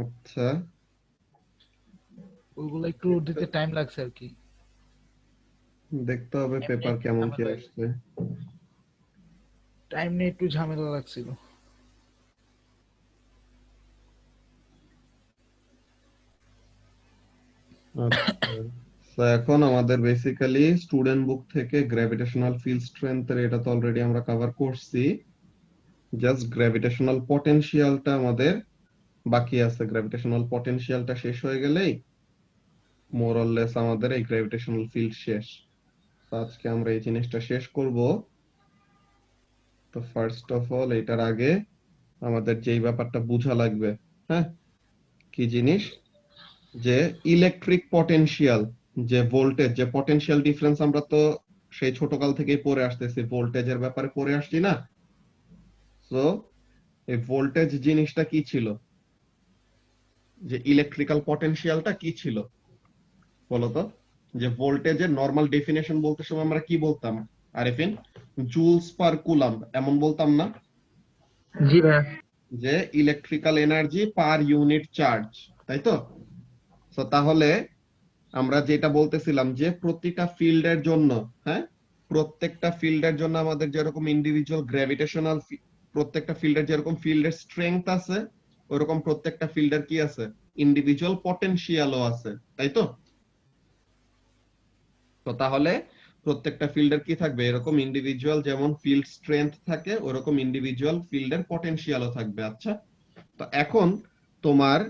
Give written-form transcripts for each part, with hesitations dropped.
আচ্ছা, ওইগুলো একটু দিতে টাইম লাগছে আর কি। দেখতে হবে টাইম নিয়ে পেপার একটু কেমন কি ঝামেলা, আসছে। টাইম নিয়ে একটু ঝামেলা লাগছিল। আচ্ছা, তো এখন আমাদের বেসিক্যালি স্টুডেন্ট বুক থেকে গ্র্যাভিটেশনাল ফিল্ড স্ট্রেংথ এর এটা তো অলরেডি আমরা কভার করছি। জাস্ট গ্র্যাভিটেশনাল পটেনশিয়ালটা আমাদের বাকি আছে। গ্র্যাভিটেশনাল পটেনশিয়ালটা শেষ হয়ে গেলেই মোর অর লেস আমাদের এই গ্র্যাভিটেশনাল ফিল্ড শেষ। তো আজকে আমরা এই জিনিসটা শেষ করব। তো ফার্স্ট অফ অল এটার আগে আমাদের যেই ব্যাপারটা বোঝা লাগবে, হ্যাঁ, কি জিনিস, যে ইলেকট্রিক পটেনশিয়াল, যে ভোল্টেজ, যে পটেনশিয়াল ডিফারেন্স আমরা তো সেই ছোটকাল থেকেই পড়ে আসতেছি, ভোল্টেজের ব্যাপারে পড়ে আসছি না? তো এই ভোল্টেজ জিনিসটা কি ছিল, যে ইলেকট্রিক্যাল পটেনশিয়ালটা কি ছিল বলতো? যে ভোল্টেজের নরমাল ডেফিনেশন বলতে সময় আমরা কি বলতাম আরিফিন? জুলস পার কুলাম্ব এমন বলতাম না? জি ভাইয়া। যে electrical energy per unit charge, তাই তো? তো তাহলে আমরা যেটা বলতেছিলাম যে প্রতিটা ফিল্ডের জন্য, হ্যাঁ, প্রত্যেকটা ফিল্ডের জন্য আমাদের যেরকম ইন্ডিভিজুয়াল গ্র্যাভিটেশনাল, প্রত্যেকটা ফিল্ডের যেরকম ফিল্ডের স্ট্রেংথ আছে, ওরকম প্রত্যেকটা ফিল্ডের কি আছে, ইন্ডিভিজুয়াল পটেনশিয়ালও আছে, তাই তো? তো তাহলে প্রত্যেকটা ফিল্ডের কি থাকবে, এরকম ইন্ডিভিজুয়াল যেমন ফিল্ড স্ট্রেংথ থাকে ওরকম ইন্ডিভিজুয়াল ফিল্ডের পটেনশিয়ালও থাকবে। আচ্ছা, তো এখন তোমার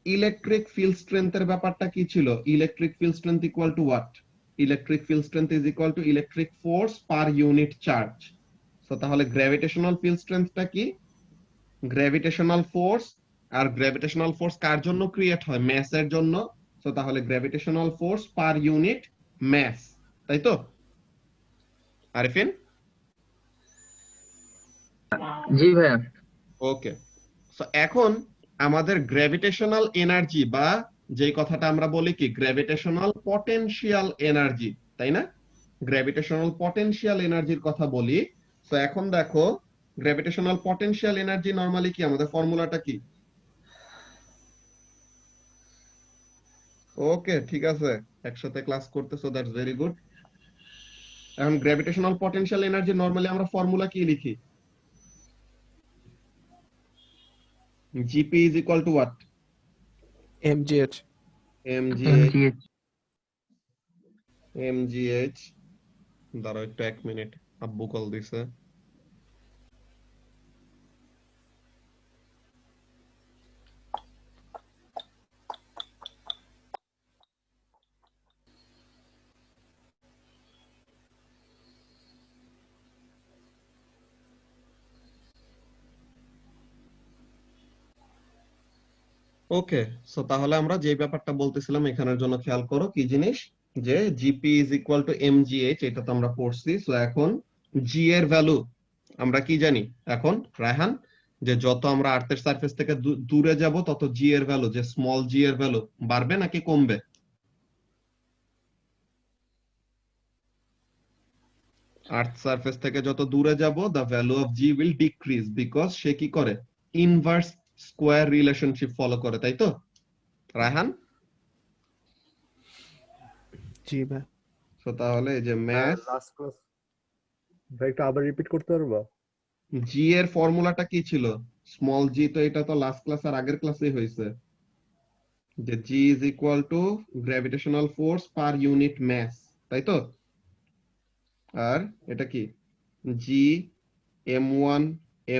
ইলেকট্রিক ফিল্ড স্ট্রেংথের ব্যাপারটা কি ছিল? Electric field strength equal to what? Electric field strength is equal to electric force per unit charge. তো তাহলে গ্র্যাভিটেশনাল ফিল্ড স্ট্রেংথটা কি? Gravitational force. আর গ্র্যাভিটেশনাল ফোর্স কার জন্য ক্রিয়েট হয়? ম্যাস এর জন্য। তো তাহলে gravitational force per unit mass, তাই তো আরিফিন? জি ভাইয়া। ওকে, তো এখন আমাদের গ্র্যাভিটেশনাল এনার্জি, বা যেই কথাটা আমরা বলি কি গ্র্যাভিটেশনাল পটেনশিয়াল এনার্জি, তাই না? গ্র্যাভিটেশনাল পটেনশিয়াল এনার্জির কথা বলি। তো এখন দেখো, গ্র্যাভিটেশনাল পটেনশিয়াল এনার্জি নরমালি কি, আমাদের ফর্মুলাটা কি? ওকে, ঠিক আছে, একসাথে ক্লাস করতেছো, দ্যাটস ভেরি গুড। এখন গ্র্যাভিটেশনাল পটেনশিয়াল এনার্জি নরমালি আমরা ফর্মুলা কি লিখি? GP is equal to what? mgh MGH. MGH. MGH, দাঁড়াও একটু, 1 মিনিট, আব্বু কল দিছে। ওকে, সো তাহলে আমরা যে ব্যাপারটা বলতেছিলাম এখানের জন্য খেয়াল করো কি জিনিস, যে GP is equal two MGH, এটা তো আমরা পড়ছি। সো এখন জি এর ভ্যালু আমরা কি জানি এখন রায়হান? যে যত আমরা আর্থের সারফেস থেকে দূরে যাব তত জি এর ভ্যালু, যে স্মল জি এর ভ্যালু বাড়বে নাকি কমবে? আর্থ সারফেস থেকে যত দূরে যাব the value of G will decrease, because সে কি করে, ইনভার্স স্কোয়ার রিলেশনশিপ ফলো করে, তাই তো রায়হান? জি ভাই। সো তাহলে এই যে ম্যাস, লাস্ট ক্লাস ভাই একটু আবার রিপিট করতে পারবা? জি এর ফর্মুলাটা কি ছিল? স্মল জি, তো এটা তো লাস্ট ক্লাস আর আগের ক্লাসেই হয়েছে, যে G is equal to gravitational force per unit mass, তাই তো? আর এটা কি, G m1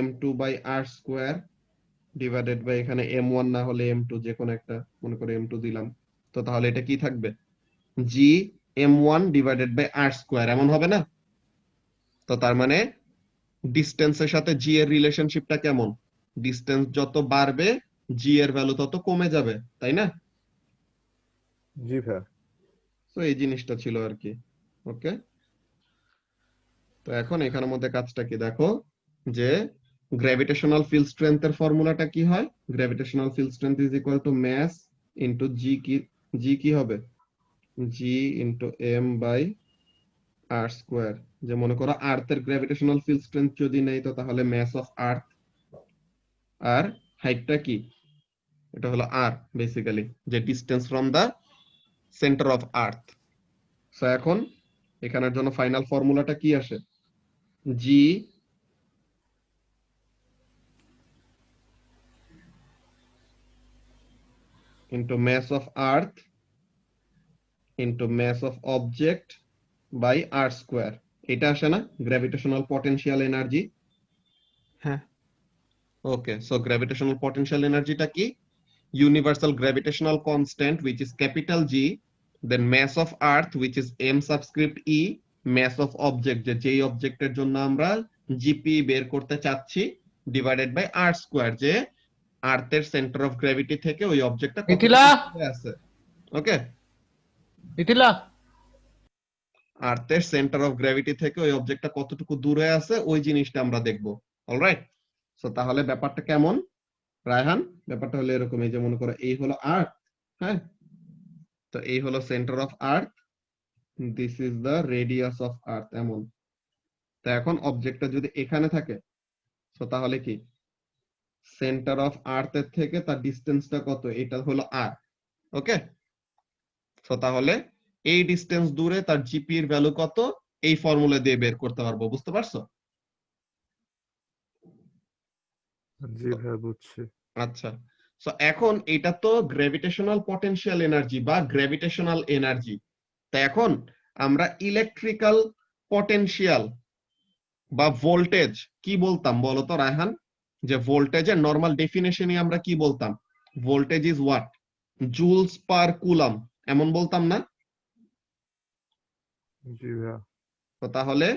m2 by R square divided by, এখানে m1 না হলে m2, যে কোনো একটা, মনে করে m2 দিলাম। তো তাহলে এটা কি থাকবে, G m1 divided by R square, এমন হবে না? তো তার মানে ডিস্টেন্সের সাথে জি এর রিলেশনশিপটা কেমন? ডিস্টেন্স যত বাড়বে জি এর ভ্যালু তত কমে যাবে, তাই না? জি ভাই। তো এই জিনিসটা ছিল আর কি। ওকে, তো এখন এখানের মধ্যে কাজটা কি দেখো, যে গ্র্যাভিটেশনাল ফিল্ড স্ট্রেংথের ফর্মুলাটা কি হয়? Gravitational field strength is equal to mass into G. কি জি কি হবে? G into M by R square. যে মনে করো আর্থের গ্র্যাভিটেশনাল ফিল্ড স্ট্রেংথ যদি নেই, তো তাহলে মাস অফ আর্থ, আর হাইটটা কি, এটা হলো r বেসিক্যালি, যে distance from the centre of earth. So এখন এখানের জন্য ফাইনাল ফর্মুলাটা কি আসে? g into mass of earth into mass of object by r square, এটা আসে না গ্র্যাভিটেশনাল পটেনশিয়াল এনার্জি? হ্যাঁ ওকে, সো গ্র্যাভিটেশনাল পটেনশিয়াল এনার্জিটা কি? Universal gravitational constant which is capital G, then mass of earth which is m subscript e, mass of object যেই অবজেক্টের জন্য আমরা gp বের করতে চাচ্ছি, ডিভাইডেড বাই r স্কয়ার, যে আর্থের সেন্টার অফ গ্র্যাভিটি থেকে ওই অবজেক্টটা কত মিথিলা দূরে আছে। ওকে, মিথিলা আর্থের সেন্টার অফ গ্র্যাভিটি থেকে ওই অবজেক্টটা কতটুকু দূরে আছে ওই জিনিসটা আমরা দেখব। অলরাইট, সো তাহলে ব্যাপারটা কেমন রায়হান? ব্যাপারটা হলো এরকম, এই যে মনে করো এই হলো আর্থ, হ্যাঁ, তো এই হলো centre of earth, this is the radius of earth, এমন। তো এখন অবজেক্টটা যদি এখানে থাকে, তো তাহলে কি সেন্টার অফ আর্থ এর থেকে তার ডিসটেন্সটা কত? এটা হলো আর। ওকে, তো তাহলে এই ডিসটেন্স দূরে তার জিপি এর ভ্যালু কত, এই ফর্মুলা দিয়ে বের করতে পারবো। বুঝতে পারছো? জি ভাইয়া বুঝছি। আচ্ছা, সো এখন এটা তো গ্র্যাভিটেশনাল পটেনশিয়াল এনার্জি বা গ্র্যাভিটেশনাল এনার্জি। তা এখন আমরা ইলেকট্রিক্যাল পটেনশিয়াল বা ভোল্টেজ কি বলতাম বলো তো রায়হান? যে ভোল্টেজের নরমাল ডেফিনেশনই আমরা কি বলতাম? Voltage is what? Joules per column, এমন বলতাম না? জি ভাইয়া। তো তাহলে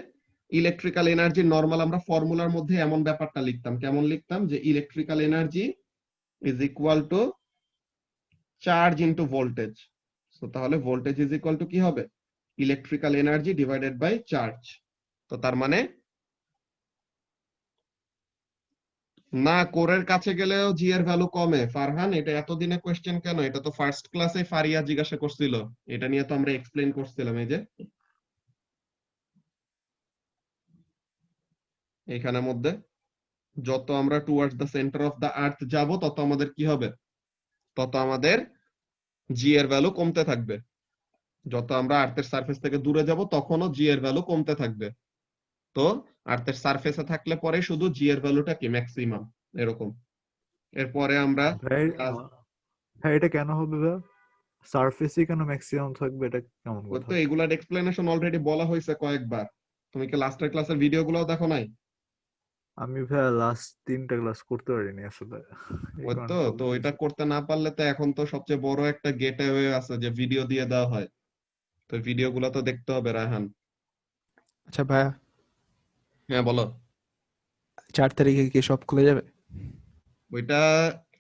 ইলেকট্রিক্যাল এনার্জি নরমাল আমরা ফর্মুলার মধ্যে এমন ব্যাপারটা লিখতাম, কেমন লিখতাম? যে electrical energy is equal to charge into voltage. So তাহলে ভোল্টেজ ইজ ইকুয়াল টু কি হবে? Electrical energy divided by charge. তো তার মানে না কোরের কাছে গেলেও জি এর ভ্যালু কমে। ফারহান, এটা এতদিনে কোশ্চেন কেন? এটা তো ফার্স্ট ক্লাসে ফারিয়া জিজ্ঞাসা করছিল, এটা নিয়ে তো আমরা এক্সপ্লেইন করছিলাম। এই যে এখানের মধ্যে যত আমরা towards the centre of the earth যাব, তত আমাদের কি হবে? তত আমাদের জি এর ভ্যালু কমতে থাকবে। যত আমরা আর্থের সারফেস থেকে দূরে যাব, তখনও জি এর ভ্যালু কমতে থাকবে। তো আর্থের সারফেসে থাকলে পরে শুধু জি এর ভ্যালুটা কি ম্যাক্সিমাম, এরকম। এরপরে আমরা ভাই ভাই এটা কেন হবে ভাইয়া? সারফেসে কেন ম্যাক্সিমাম থাকবে, এটা কেমন কথা? তো এগুলার এক্সপ্লেনেশন অলরেডি বলা হয়েছে কয়েকবার। তুমি কি লাস্টের ক্লাসের ভিডিওগুলোও দেখো নাই? আমি ভাইয়া লাস্ট 3টা ক্লাস করতে পারিনি আসলে। এই ওই কারণে তো problem তো ওইটা হয়েছে। করতে না পারলে তো এখন তো সবচেয়ে বড় একটা গেটওয়ে আছে যে ভিডিও দিয়ে দেওয়া হয়। তো ভিডিওগুলো তো দেখতে হবে রায়হান। আচ্ছা ভাইয়া, হ্যাঁ বলো। 4 তারিখে কি সব খুলে যাবে? ওইটা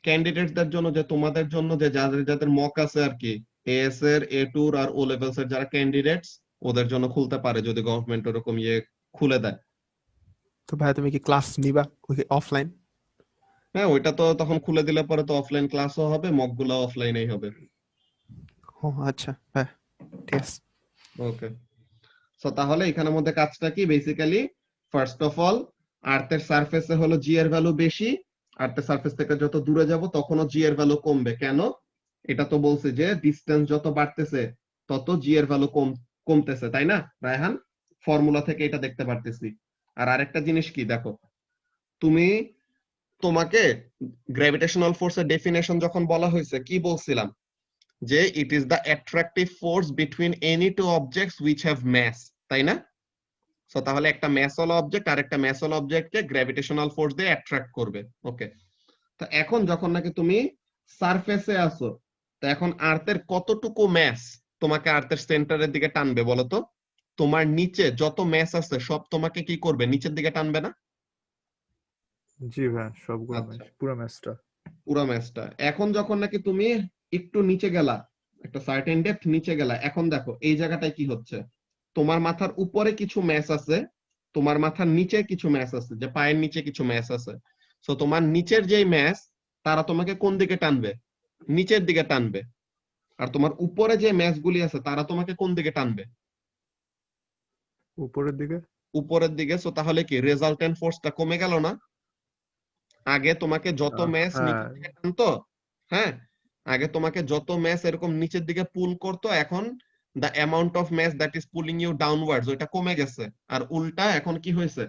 ক্যান্ডিডেটদের জন্য, যে তোমাদের জন্য, যে যাদের যাদের মক আছে আর কি, এএস এর, এ টুর আর ও লেভেলস এর যারা ক্যান্ডিডেটস, ওদের জন্য খুলতে পারে যদি গভর্নমেন্ট ওরকম খুলে দেয়। তো ভাইয়া তুমি কি ক্লাস নিবা অফলাইন? হ্যাঁ, ওইটা তো তখন খুলে দিলে পরে তো অফলাইন ক্লাসও হবে, মক গুলো অফলাইনেই হবে। ও আচ্ছা ভাইয়া, ঠিক আছে। ওকে, সো তাহলে এখানের মধ্যে কাজটা কি? বেসিক্যালি ফার্স্ট অফ অল আর্থের সারফেসে হলো জি এর ভ্যালু বেশি, আর্থের সারফেস থেকে যত দূরে যাব তখনও জি এর ভ্যালু কমবে। কেন? এটা তো বলছে যে ডিসটেন্স যত বাড়তেছে তত জি এর ভ্যালু কমতেছে, তাই না রায়হান? ফর্মুলা থেকে এটা দেখতে পারতেছি। আর আরেকটা জিনিস কি দেখো, তুমি তোমাকে গ্র্যাভিটেশনাল ফোর্সের ডেফিনেশন যখন বলা হয়েছে কি বলছিলাম? যে it is the attractive force between any two objects which have mass, তাই না? সো তাহলে একটা ম্যাসওয়াল অবজেক্ট আর একটা ম্যাসওয়াল অবজেক্টকে গ্র্যাভিটেশনাল ফোর্স দিয়ে অ্যাট্রাক্ট করবে। ওকে, তো এখন যখন নাকি তুমি সারফেসে আসো, তো এখন আর্থের কতটুকু ম্যাস তোমাকে আর্থের সেন্টারের দিকে টানবে বলো তো? তোমার নিচে যত ম্যাস আছে সব তোমাকে কি করবে? নিচের দিকে টানবে না? জি ভাইয়া, সবগুলো আচ্ছা, ম্যাচ, পুরো ম্যাচটা। পুরো ম্যাচটা। এখন যখন নাকি তুমি একটু নিচে গেলা, একটা সার্টেন ডেপথ নিচে গেলা, এখন দেখো এই জায়গাটায় কি হচ্ছে? তোমার মাথার উপরে কিছু ম্যাস আছে, তোমার মাথার নিচে কিছু ম্যাস আছে, যে পায়ের নিচে কিছু ম্যাস আছে। সো তোমার নিচের যেই ম্যাস, তারা তোমাকে কোন দিকে টানবে? নিচের দিকে টানবে। আর তোমার উপরে যে ম্যাস গুলি আছে তারা তোমাকে কোন দিকে টানবে? উপরের দিকে। উপরের দিকে। সো তাহলে কি রেজাল্টেন্ট ফোর্সটা কমে গেল না? আগে তোমাকে যত ম্যাস হ্যাঁ নিচের দিকে টানতো, হ্যাঁ, আগে তোমাকে যত ম্যাস এরকম নিচের দিকে পুল করতো, এখন the amount of mass that is pulling you downwards ওইটা কমে গেছে। আর উল্টা এখন কি হয়েছে,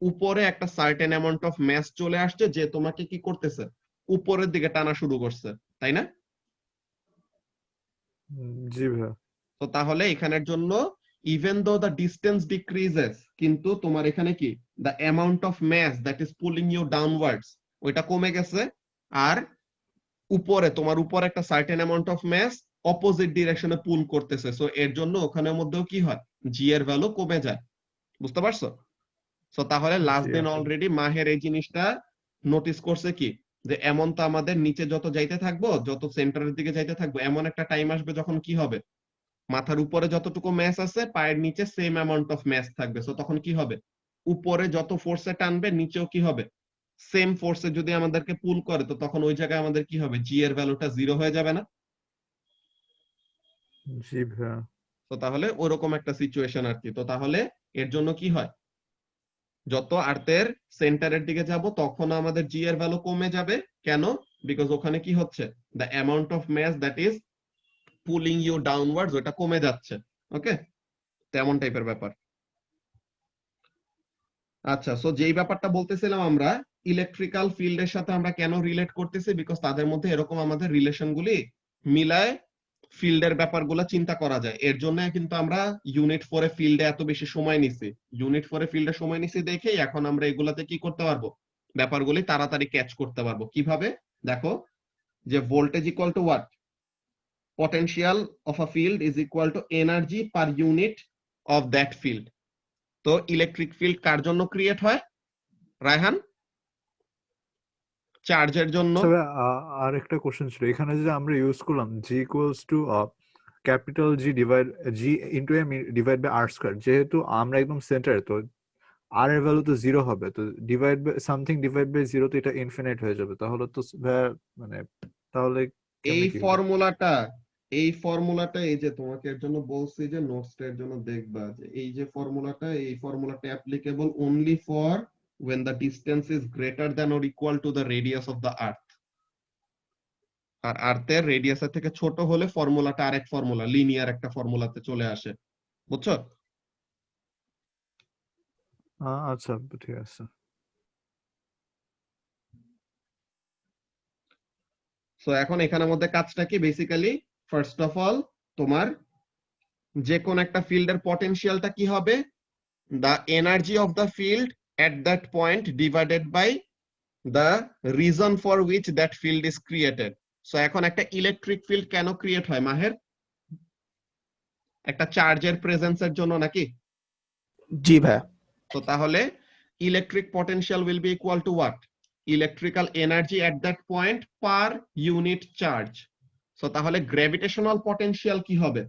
উপরে একটা সার্টেন অ্যামাউন্ট অফ ম্যাস চলে আসছে যে তোমাকে কি করতেছে, উপরের দিকে টানা শুরু করছে, তাই না? জি ভাইয়া। তো তাহলে এখানের জন্য even though the distance decreases, কিন্তু তোমার এখানে কি the amount of mass that is pulling you downwards ওইটা কমে গেছে। আর উপরে তোমার উপর একটা certain amount of mass opposite ডিরেকশনে পুল করতেছে, সো এর জন্য ওখানের মধ্যেও কি হয়, জি এর ভ্যালু কমে যায়। বুঝতে পারছো? সো তাহলে লাস্ট জি দিন আঙ্কেল। অলরেডি মাহের এই জিনিসটা নোটিস করছে কি, যে এমন তো আমাদের নিচে যত যাইতে থাকবো, যত সেন্টারের দিকে যাইতে থাকবো, এমন একটা টাইম আসবে যখন কি হবে, মাথার উপরে যতটুকু ম্যাস আছে পায়ের নিচে সেম অ্যামাউন্ট অফ ম্যাস থাকবে। সো তখন কি হবে, উপরে যত ফোর্সে টানবে নিচেও কি হবে, সেম ফোর্সে যদি আমাদেরকে পুল করে, তো তখন ওই জায়গায় আমাদের কি হবে, জি এর ভ্যালুটা 0 হয়ে যাবে না? জি ভাইয়া। তো তাহলে ওরকম একটা সিচুয়েশন আর কি। তো তাহলে এর জন্য কি হয়, যত আর্থের সেন্টারের দিকে যাব তখন আমাদের জি এর ভ্যালু কমে যাবে। কেন? বিকজ ওখানে কি হচ্ছে, the amount of mass that is pulling you downwards ওটা কমে যাচ্ছে। ওকে, তেমন টাইপের ব্যাপার। আচ্ছা, সো যেই ব্যাপারটা বলতেছিলাম আমরা, ইলেকট্রিক্যাল ফিল্ডের সাথে আমরা কেন রিলেট করতেছি, বিকজ তাদের মধ্যে এরকম আমাদের রিলেশনগুলি মিলায় ফিল্ডের ব্যাপারগুলো চিন্তা করা যায়। এর জন্য কিন্তু আমরা ইউনিট 4 এ ফিল্ডে এত বেশি সময় নিছি, ইউনিট 4 এ ফিল্ডে সময় নিছি দেখেই এখন আমরা এগুলাতে কি করতে পারবো, ব্যাপারগুলি তাড়াতাড়ি ক্যাচ করতে পারবো। কিভাবে? দেখো, যে voltage equal to what, potential of a field is equal two energy per unit of that field. তো ইলেকট্রিক ফিল্ড কার জন্য ক্রিয়েট হয় রায়হান? চার্জের জন্য। আচ্ছা ভাইয়া, আর একটা কোশ্চেন ছিল, এখানে যে আমরা ইউজ করলাম g equals to capital G divide G into M divide by R square, যেহেতু আমরা একদম সেন্টারে, তো আর এর ভ্যালু তো 0 হবে, তো divide by something divide by 0 তো এটা ইনফিনিট হয়ে যাবে, তাহলে তো ভাইয়া মানে তাহলে এই কেমনে কি হবে? ফর্মুলাটা, এই ফর্মুলাটা এই যে তোমাকে এর জন্য বলছি যে নোটসটা এর জন্য দেখবা, যে এই যে ফর্মুলাটা, এই ফর্মুলাটা applicable only for when the distance is greater than or equal to the radius of the earth। আর আর্থের রেডিয়াসের থেকে ছোট হলে ফর্মুলাটা আরেক ফর্মুলা, লিনিয়ার একটা ফর্মুলাতে চলে আসে। বুঝছো? আচ্ছা ঠিক আছে। সো এখন এখানের মধ্যে কাজটা কি, বেসিক্যালি ফার্স্ট অফ অল তোমার যে কোন একটা ফিল্ডের পটেনশিয়ালটা কি হবে, the energy of the field at that point divided by the reason for which that field is created। So এখন একটা ইলেকট্রিক ফিল্ড কেন ক্রিয়েট হয় মাহের? একটা চার্জের প্রেজেন্সের জন্য নাকি? জি ভাইয়া। তো তাহলে electric potential will be equal to what, electrical energy at that point per unit charge. So তাহলে গ্র্যাভিটেশনাল পটেনশিয়াল কি হবে,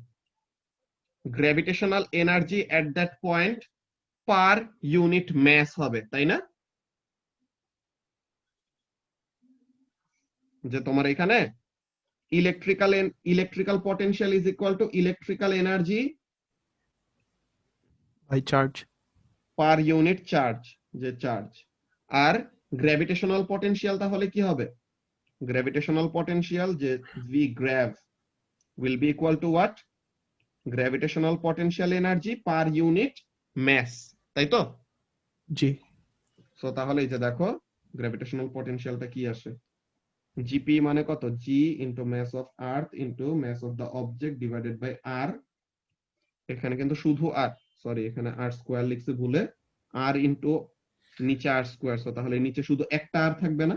gravitational energy at that point per unit mass হবে, তাই না? যে তোমার এখানে electrical potential is equal to electrical energy by charge. Per unit charge, যে চার্জ। আর গ্র্যাভিটেশনাল পটেনশিয়াল তাহলে কি হবে, গ্র্যাভিটেশনাল পটেনশিয়াল যে V grav will be equal to what, gravitational potential energy per unit mass, তাই তো? জি। সো তাহলে এই যে দেখো গ্র্যাভিটেশনাল পটেনশিয়ালটা কি আসে, জিপি মানে কত, G into mass of earth into mass of the object divided by R. এখানে কিন্তু শুধু আর, সরি এখানে আর স্কোয়ার লিখছি ভুলে, আর ইন্টু নিচে আর স্কোয়ার, সো তাহলে নিচে শুধু একটা আর থাকবে না,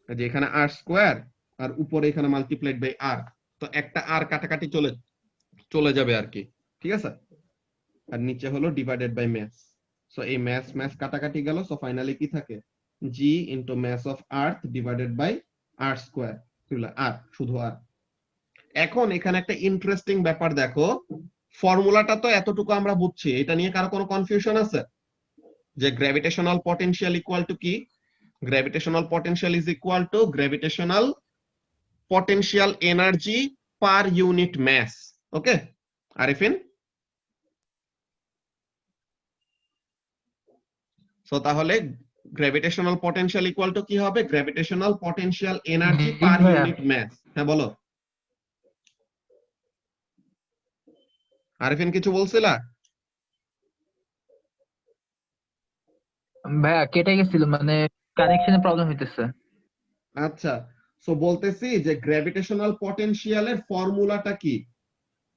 যে এখানে আর স্কোয়ার আর উপরে এখানে মাল্টিপ্লাইড বাই আর, তো একটা আর কাটাকাটি চলে যাবে আর কি, ঠিক আছে? আর নিচে হলো ডিভাইডেড বাই ম্যাস। সো এই ম্যাস ম্যাস কাটাকাটি গেল, সো ফাইনালি কি থাকে, G into mass of earth divided by R square, আর শুধু আর। এখন এখানে একটা ইন্টারেস্টিং ব্যাপার দেখো, ফর্মুলাটা তো এতটুকু আমরা বুঝছি, এটা নিয়ে কারো কোনো কনফিউশন আছে যে গ্র্যাভিটেশনাল পটেনশিয়াল ইকুয়াল টু কি? Gravitational potential is equal to gravitational potential energy per unit mass. Okay Arifin? So তাহলে গ্র্যাভিটেশনাল পটেনশিয়াল ইকুয়াল টু কি হবে? গ্র্যাভিটেশনাল পটেনশিয়াল এনার্জি জি পার ভাইয়া। Unit mass. হ্যাঁ বলো আরিফিন, কিছু বলছিলা? ভাইয়া কেটে গেছিল, মানে কানেকশনের প্রবলেম হইতেছে। আচ্ছা, সো বলতেছি যে গ্র্যাভিটেশনাল পটেনশিয়ালের ফর্মুলাটা কি?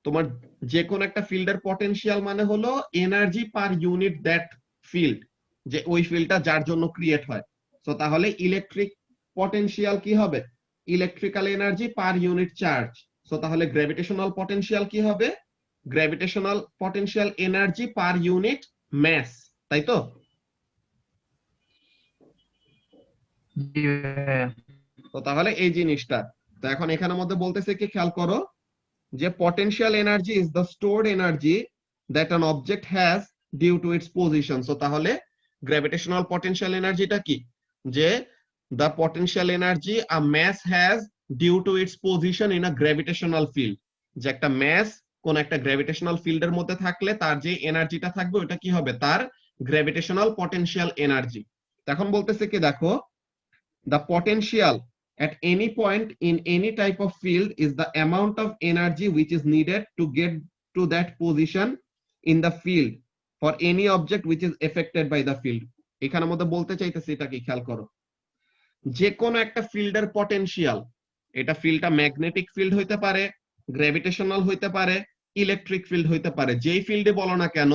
তোমার যে কোন একটা ফিল্ডের পটেনশিয়াল মানে হলো energy per unit that field, যে ওই ফিল্ডটা যার জন্য ক্রিয়েট হয়। তো তাহলে ইলেকট্রিক পটেনশিয়াল কি হবে? Electrical energy per unit charge. So তাহলে গ্র্যাভিটেশনাল পটেনশিয়াল কি হবে? Gravitational potential energy per unit mass, তাই তো? জি ভাইয়া। তো তাহলে এই জিনিসটা, তো এখন এখানের মধ্যে বলতেছে কি, খেয়াল করো যে potential energy is the stored energy that an object has due to its position. So তাহলে gravitational potential energy টা কি? যে the potential energy a mass has due to its position in a gravitational field. যে একটা mass কোন একটা gravitational field এর মধ্যে থাকলে তার যে এনার্জিটা থাকবে ওটা কি হবে? তার gravitational potential energy। এখন বলতেছে কি, দেখো, the potential at any point in any type of field is the amount of energy which is needed to get to that position in the field for any object which is affected by the field। এখানের মধ্যে বলতে চাইতেছি এটা কি, খেয়াল করো, যে কোনো একটা ফিল্ডের পটেনশিয়াল, এটা ফিল্ডটা ম্যাগনেটিক ফিল্ড হইতে পারে, গ্র্যাভিটেশনাল হইতে পারে, ইলেকট্রিক ফিল্ড হইতে পারে, যেই ফিল্ডে বলো না কেন,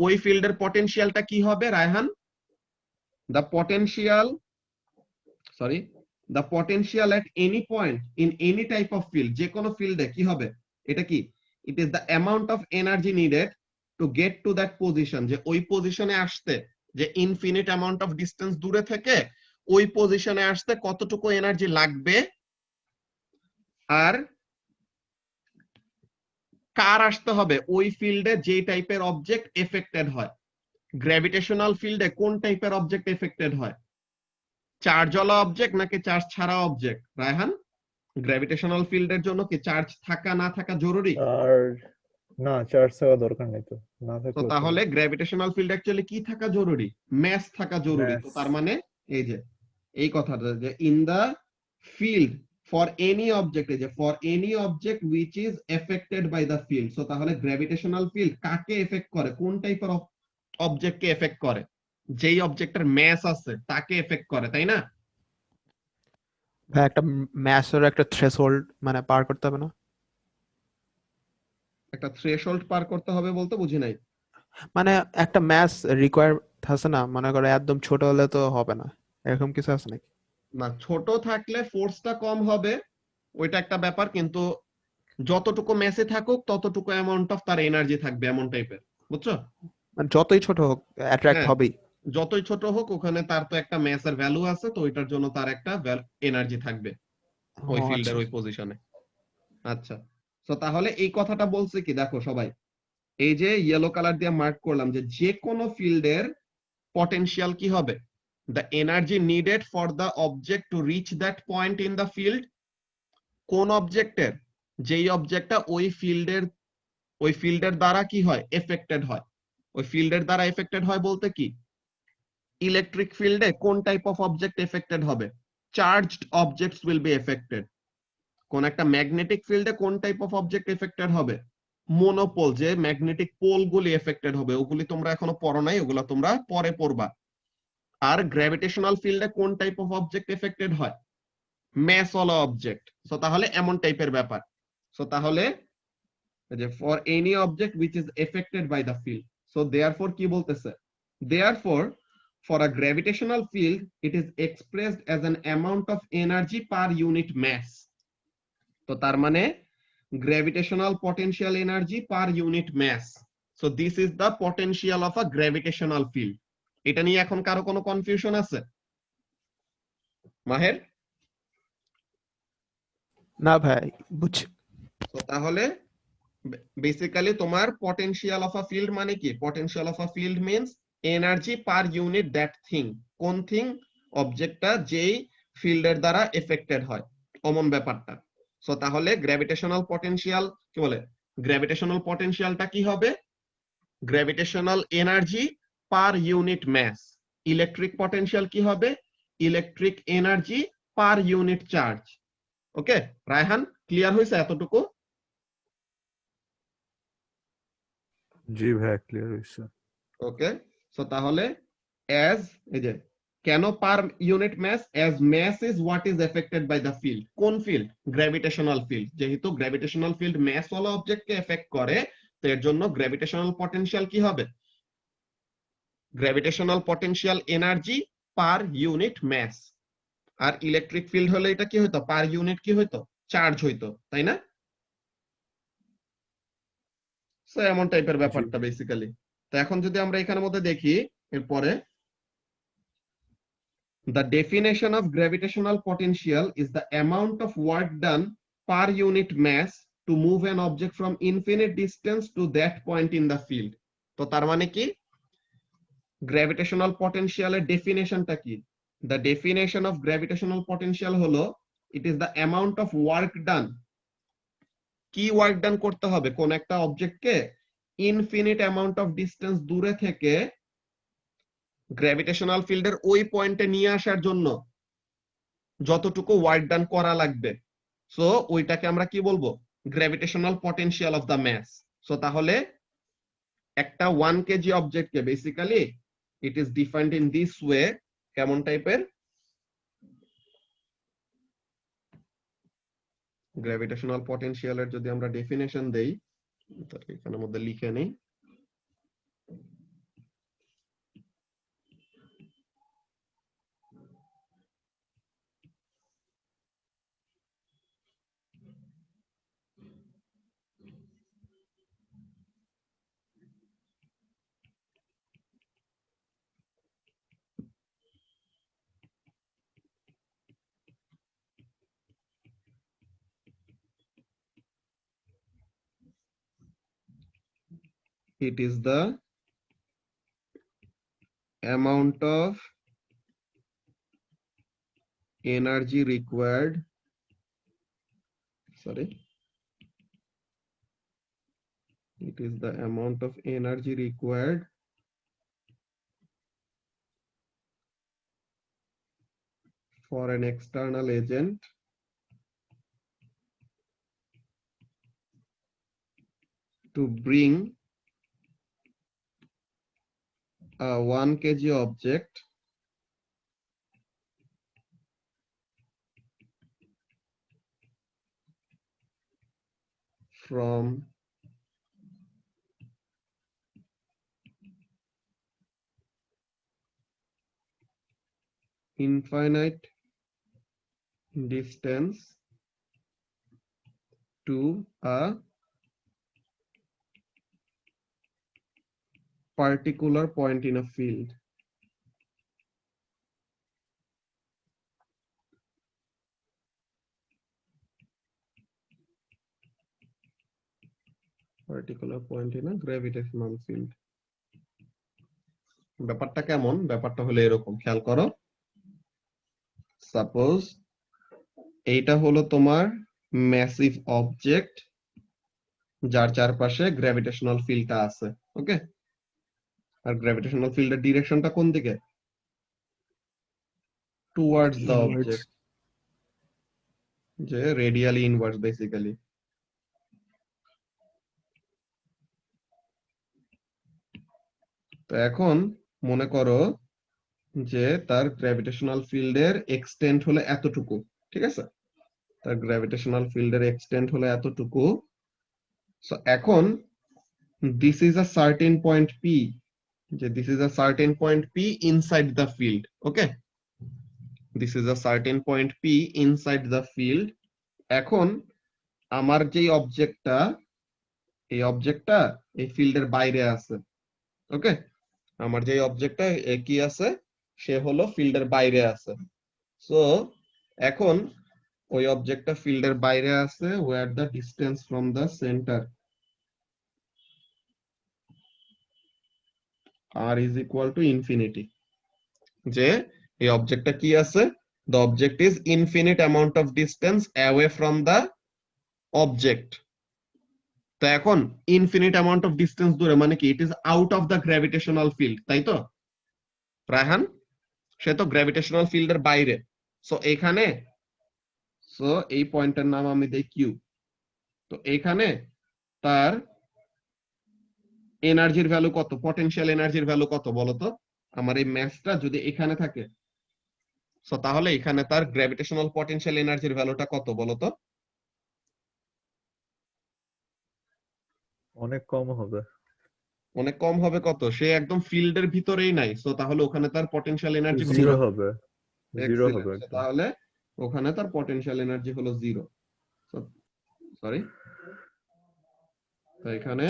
ওই ফিল্ডের পটেনশিয়ালটা কি হবে Raihan? the potential sorry the potential at any point in any type of field, যে কোনো ফিল্ডে কি হবে? এটা কি? it is the amount of energy needed to get to that position, যে ওই পজিশনে আসতে, যে ইনফিনিট অ্যামাউন্ট অফ ডিসটেন্স দূরে থেকে ওই পজিশনে আসতে কতটুকু এনার্জি লাগবে, আর কার আসতে হবে? ওই ফিল্ডে যে টাইপের অবজেক্ট এফেক্টেড হয়। গ্র্যাভিটেশনাল ফিল্ডে কোন টাইপের অবজেক্ট এফেক্টেড হয়? চার্জওয়ালা অবজেক্ট নাকি চার্জ ছাড়া অবজেক্ট রায়হান? গ্র্যাভিটেশনাল ফিল্ডের জন্য কি চার্জ থাকা না থাকা জরুরি? চার্জ, না চার্জ থাকা দরকার নেই, তো না তো থাকলে তাহলে গ্র্যাভিটেশনাল ফিল্ড অ্যাকচুয়ালি কি থাকা জরুরি? ম্যাস থাকা জরুরি। তো তার মানে এই যে এই কথাটা, যে in the field for any object, যে for any object which is affected by the field. So তাহলে গ্র্যাভিটেশনাল ফিল্ড কাকে এফেক্ট করে? কোন টাইপের অবজেক্টকে এফেক্ট করে? যেই অবজেক্টের ম্যাস আছে তাকে এফেক্ট করে, তাই না? ভাই একটা ম্যাসের একটা থ্রেশহোল্ড মানে পার করতে হবে না? একটা থ্রেশহোল্ড পার করতে হবে বলতে বুঝি নাই। মানে একটা ম্যাস রিকোয়ার আছে না, মনে করো একদম ছোট হলে তো হবে না, এরকম কিছু আছে নাকি? না, ছোট থাকলে ফোর্সটা কম হবে, ওইটা একটা ব্যাপার, কিন্তু যতটুকু ম্যাসে থাকুক ততটুকু অ্যামাউন্ট অফ তার এনার্জি থাকবে, এমন টাইপের, বুঝছো? মানে যতই ছোট হোক অ্যাট্রাক্ট হ্যাঁ, হবেই। যতই ছোট হোক ওখানে তার তো একটা ম্যাসের ভ্যালু আছে, তো ওইটার জন্য তার একটা এনার্জি থাকবে ও ওই আচ্ছা। ফিল্ডের ওই পজিশনে। আচ্ছা, তো তাহলে এই কথাটা বলছে কি, দেখো সবাই, এই যে ইয়েলো কালার দিয়ে মার্ক করলাম, যে যে কোনো ফিল্ডের পটেনশিয়াল কি হবে? the energy needed for the object to reach that point in the field। কোন অবজেক্টের? যেই অবজেক্টটা ওই ফিল্ডের দ্বারা কি হয়? এফেক্টেড হয়। ওই ফিল্ডের দ্বারা এফেক্টেড হয় বলতে কি, ইলেকট্রিক ফিল্ডে কোন টাইপ অফ অবজেক্ট এফেক্টেড হবে? Charged objects will be affected. কোন একটা ম্যাগনেটিক ফিল্ডে কোন টাইপ অফ অবজেক্ট এফেক্টেড হবে? মনোপোল, যে ম্যাগনেটিক পোল গুলি এফেক্টেড হবে। ওগুলি তোমরা এখনো পড়ো নাই, ওগুলা তোমরা পরে পড়বা। আর গ্র্যাভিটেশনাল ফিল্ডে কোন টাইপ অফ অবজেক্ট এফেক্টেড হয়? ম্যাসওয়ালা অবজেক্ট। সো তাহলে এমন টাইপের ব্যাপার। সো তাহলে যে for any object which is affected by the field, so therefore কি বলতেছে? therefore for a gravitational field it is expressed as an amount of energy per unit mass। তো তার মানে gravitational potential energy per unit mass, so this is the potential of a gravitational field। এটা নিয়ে এখন কারো কোনো confusion আছে? মাহের? না ভাই, বুঝছি। তো তাহলে বেসিক্যালি তোমার পটেনশিয়াল অফ আ ফিল্ড মানে কি? Potential of a field means energy per unit that thing. কোন থিং? অবজেক্টটা যেই ফিল্ডের দ্বারা এফেক্টেড হয়, অমন ব্যাপারটা। সো তাহলে গ্র্যাভিটেশনাল পটেনশিয়াল কি বলে? গ্র্যাভিটেশনাল পটেনশিয়ালটা কি হবে? Gravitational energy per unit mass electric potential কি হবে electric energy per unit charge okay Raihan clear হয়েছে এতটুকু জি ভাই ক্লিয়ার হয়েছে ওকে সো তাহলে অ্যাজ এই যে কেন per unit mass as mass is what is affected by the field কোন ফিল্ড গ্র্যাভিটেশনাল ফিল্ড যেহেতু গ্র্যাভিটেশনাল ফিল্ড মাস ওয়ালা অবজেক্টকে এফেক্ট করে তো এর জন্য গ্র্যাভিটেশনাল পটেনশিয়াল কি হবে gravitational potential energy per unit mass আর ইলেকট্রিক ফিল্ড হলে এটা কি হইতো পার ইউনিট কি হইতো চার্জ হইতো তাই না সো এমন টাইপের ব্যাপারটা বেসিক্যালি তো এখন যদি আমরা এখানের মধ্যে দেখি এরপরে the definition of gravitational potential is the amount of work done per unit mass to move an object from infinite distance to that point in the field তো তার মানে কি gravitational potential এর ডেফিনেশনটা কি the definition of gravitational potential হলো it is the amount of work done কি work done করতে হবে কোন একটা অবজেক্টকে ইনফিনিট অ্যামাউন্ট অফ ডিসটেন্স দূরে থেকে গ্র্যাভিটেশনাল ফিল্ডের ওই পয়েন্টে নিয়ে আসার জন্য যতটুকু ওয়ার্ক ডান করা লাগবে সো ওইটাকে আমরা কি বলবো gravitational potential of the mass so তাহলে একটা 1 কেজি অবজেক্টকে basically it is defined in this way কেমন টাইপের গ্র্যাভিটেশনাল পটেনশিয়ালের যদি আমরা ডেফিনেশন দেই তাহলে এখানের মধ্যে লিখে নেই it is the amount of energy required it is the amount of energy required for an external agent to bring a 1 kg object from infinite distance to a particular point in a field. Particular point in a gravitational field. ব্যাপারটা কেমন ব্যাপারটা হলো এরকম খেয়াল করো suppose এইটা হলো তোমার ম্যাসিভ অবজেক্ট যার চারপাশে গ্র্যাভিটেশনাল ফিল্ডটা আছে ওকে আর গ্র্যাভিটেশনাল ফিল্ডের ডিরেকশনটা কোন দিকে টুয়ার্ডস দ্য অবজেক্ট যে রেডিয়ালি ইনভার্স বেসিক্যালি তো এখন মনে করো যে তার গ্র্যাভিটেশনাল ফিল্ডের এক্সটেন্ট হলো এতটুকু ঠিক আছে তার গ্র্যাভিটেশনাল ফিল্ডের এক্সটেন্ট হলো এতটুকু সো এখন this is a certain point P যে this is a certain point P inside the field okay this is a certain point P inside the field এখন আমার যে অবজেক্টটা এই ফিল্ডের বাইরে আছে ওকে আমার যে অবজেক্টটা কি আছে সে হলো ফিল্ডের বাইরে আছে সো এখন ওই অবজেক্টটা ফিল্ডের বাইরে আছে where the distance from the center r is equal to infinity যে এই অবজেক্টটা কি আছে the object is infinite amount of distance away from the object তো এখন ইনফিনিট অ্যামাউন্ট অফ ডিসটেন্স দূরে মানে কি it is out of the gravitational field তাই তো রায়হান সে তো গ্র্যাভিটেশনাল ফিল্ডের বাইরে। সো এখানে সো এই পয়েন্টের নাম আমি দেই কিউ। তো এখানে তার এনার্জির ভ্যালু কত, পটেনশিয়াল এনার্জির ভ্যালু কত বলতো? আমার এই ম্যাসটা যদি এখানে থাকে, সো তাহলে এখানে তার গ্র্যাভিটেশনাল পটেনশিয়াল এনার্জির ভ্যালুটা কত বলতো? অনেক কম হবে। অনেক কম হবে। কত? সে একদম ফিল্ডের ভিতরেই নাই, সো তাহলে ওখানে তার পটেনশিয়াল এনার্জি কত? জিরো হবে, জিরো হবে এক্সিলেন্ট। একদম। তাহলে ওখানে তার পটেনশিয়াল এনার্জি হলো জিরো। সরি, তো এখানে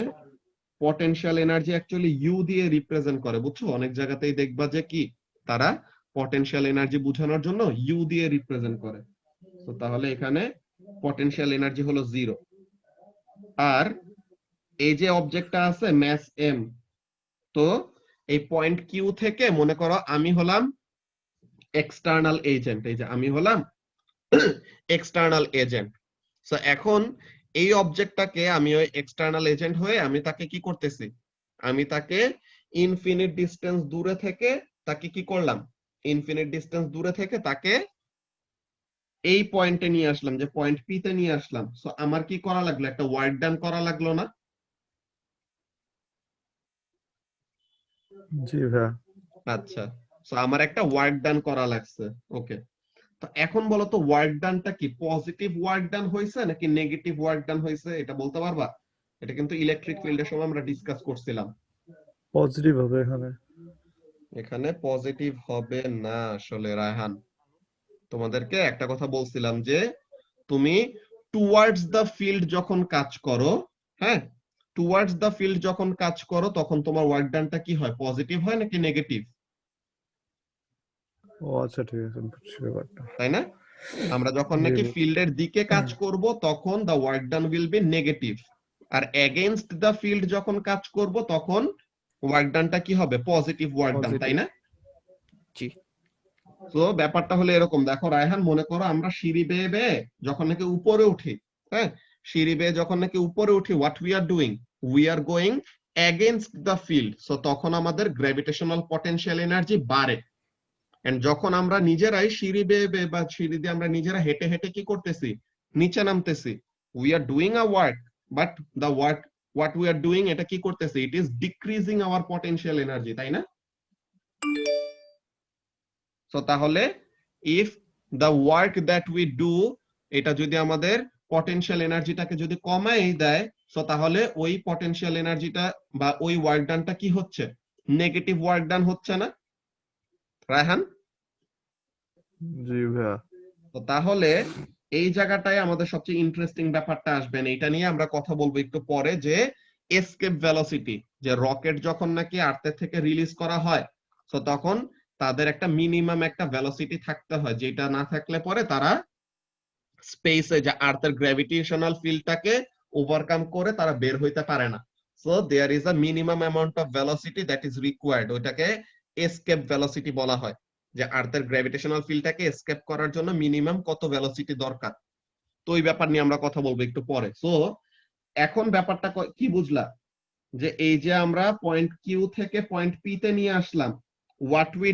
পটেনশিয়াল এনার্জি অ্যাকচুয়ালি ইউ দিয়ে রিপ্রেজেন্ট করে, বুঝছো? অনেক জায়গাতেই দেখবা যে কি তারা পটেনশিয়াল এনার্জি বোঝানোর জন্য ইউ দিয়ে রিপ্রেজেন্ট করে। তো তাহলে এখানে পটেনশিয়াল এনার্জি হলো জিরো। আর এই যে অবজেক্টটা আছে ম্যাস এম, তো এই পয়েন্ট কিউ থেকে মনে করো আমি হলাম এক্সটার্নাল এজেন্ট, এই যে আমি হলাম এক্সটার্নাল এজেন্ট। সো এখন এই অবজেক্টটাকে আমি ওই এক্সটার্নাল এজেন্ট হয়ে আমি তাকে কি করতেছি, আমি তাকে ইনফিনিট ডিস্টেন্স দূরে থেকে তাকে কি করলাম, ইনফিনিট ডিস্টেন্স দূরে থেকে তাকে এই পয়েন্টে নিয়ে আসলাম, যে পয়েন্ট পি তে নিয়ে আসলাম। সো আমার কি করা লাগলো, একটা ওয়ার্ক ডান করা লাগলো না? জি ভাইয়া। আচ্ছা, সো আমার একটা ওয়ার্ক ডান করা লাগছে। ওকে, তো এখন বলো তো ওয়ার্ক ডানটা কি পজিটিভ ওয়ার্ক ডান হয়েছে নাকি নেগেটিভ ওয়ার্ক ডান হয়েছে, এটা বলতে পারবা? এটা কিন্তু ইলেকট্রিক ফিল্ডের সময় আমরা ডিসকাস করছিলাম। পজিটিভ হবে এখানে। এখানে পজিটিভ হবে না আসলে রায়হান। তোমাদেরকে একটা কথা বলছিলাম যে তুমি টুয়ার্ডস দ্য ফিল্ড যখন কাজ করো, হ্যাঁ, টুয়ার্ডস দ্য ফিল্ড যখন কাজ করো তখন তোমার ওয়ার্ক ডানটা কি হয়, পজিটিভ হয় নাকি নেগেটিভ? ও আচ্ছা, ঠিক আছে, বুঝছি ব্যাপারটা। তাই না? আমরা যখন জি নাকি বুঝছি। ফিল্ডের দিকে কাজ করব তখন the work done will be negative, আর এগেইনস্ট দ্য ফিল্ড যখন কাজ করব তখন ওয়ার্ক ডানটা কি হবে, পজিটিভ ওয়ার্ক ডান, তাই পজিটিভ। না? জি। তো ব্যাপারটা হলো এরকম, দেখো রায়হান, মনে করো আমরা সিঁড়ি বেয়ে বেয়ে যখন নাকি উপরে উঠি, হ্যাঁ, সিঁড়ি বেয়ে যখন নাকি উপরে উঠি, what we are doing, we are going against the field. So তখন আমাদের গ্র্যাভিটেশনাল পটেনশিয়াল এনার্জি বাড়ে। এন্ড যখন আমরা নিজেরাই সিঁড়ি বেয়ে বেয়ে বা সিঁড়ি দিয়ে আমরা নিজেরা হেঁটে হেঁটে কি করতেছি, নিচে নামতেছি, we are doing a work, but the work what we are doing, এটা কি করতেছে, it is decreasing our potential energy, তাই না? সো তাহলে if the work that we do, এটা যদি আমাদের পটেনশিয়াল এনার্জিটাকে যদি কমাই দেয়, সো তাহলে ওই পটেনশিয়াল এনার্জিটা বা ওই ওয়ার্ক ডানটা কি হচ্ছে, নেগেটিভ ওয়ার্ক ডান হচ্ছে না রায়হান? জি ভাইয়া। তো তাহলে এই জায়গাটায় আমাদের সবচেয়ে ইন্টারেস্টিং ব্যাপারটা আসবে, এটা নিয়ে আমরা কথা বলবো একটু পরে, যে এসকেপ ভেলোসিটি, যে রকেট যখন নাকি আর্থের থেকে রিলিজ করা হয়, তো তখন তাদের একটা মিনিমাম একটা ভেলোসিটি থাকতে হয়, যেটা না থাকলে পরে তারা স্পেসে, যে আর্থের গ্র্যাভিটেশনাল ফিল্ডটাকে ওভারকাম করে তারা বের হইতে পারে না। So there is a minimum amount of velocity that is required, ওইটাকে এসকেপ ভেলোসিটি বলা হয়, যে আর্থের গ্র্যাভিটেশনাল ফিল্ডটাকে এসকেপ করার জন্য মিনিমাম কত ভেলোসিটি দরকার। তো ওই ব্যাপার নিয়ে আমরা কথা বলবো একটু পরে। সো এখন ব্যাপারটা কি বুঝলা, যে এই যে আমরা পয়েন্ট কিউ থেকে পয়েন্ট পি তে নিয়ে আসলাম, what we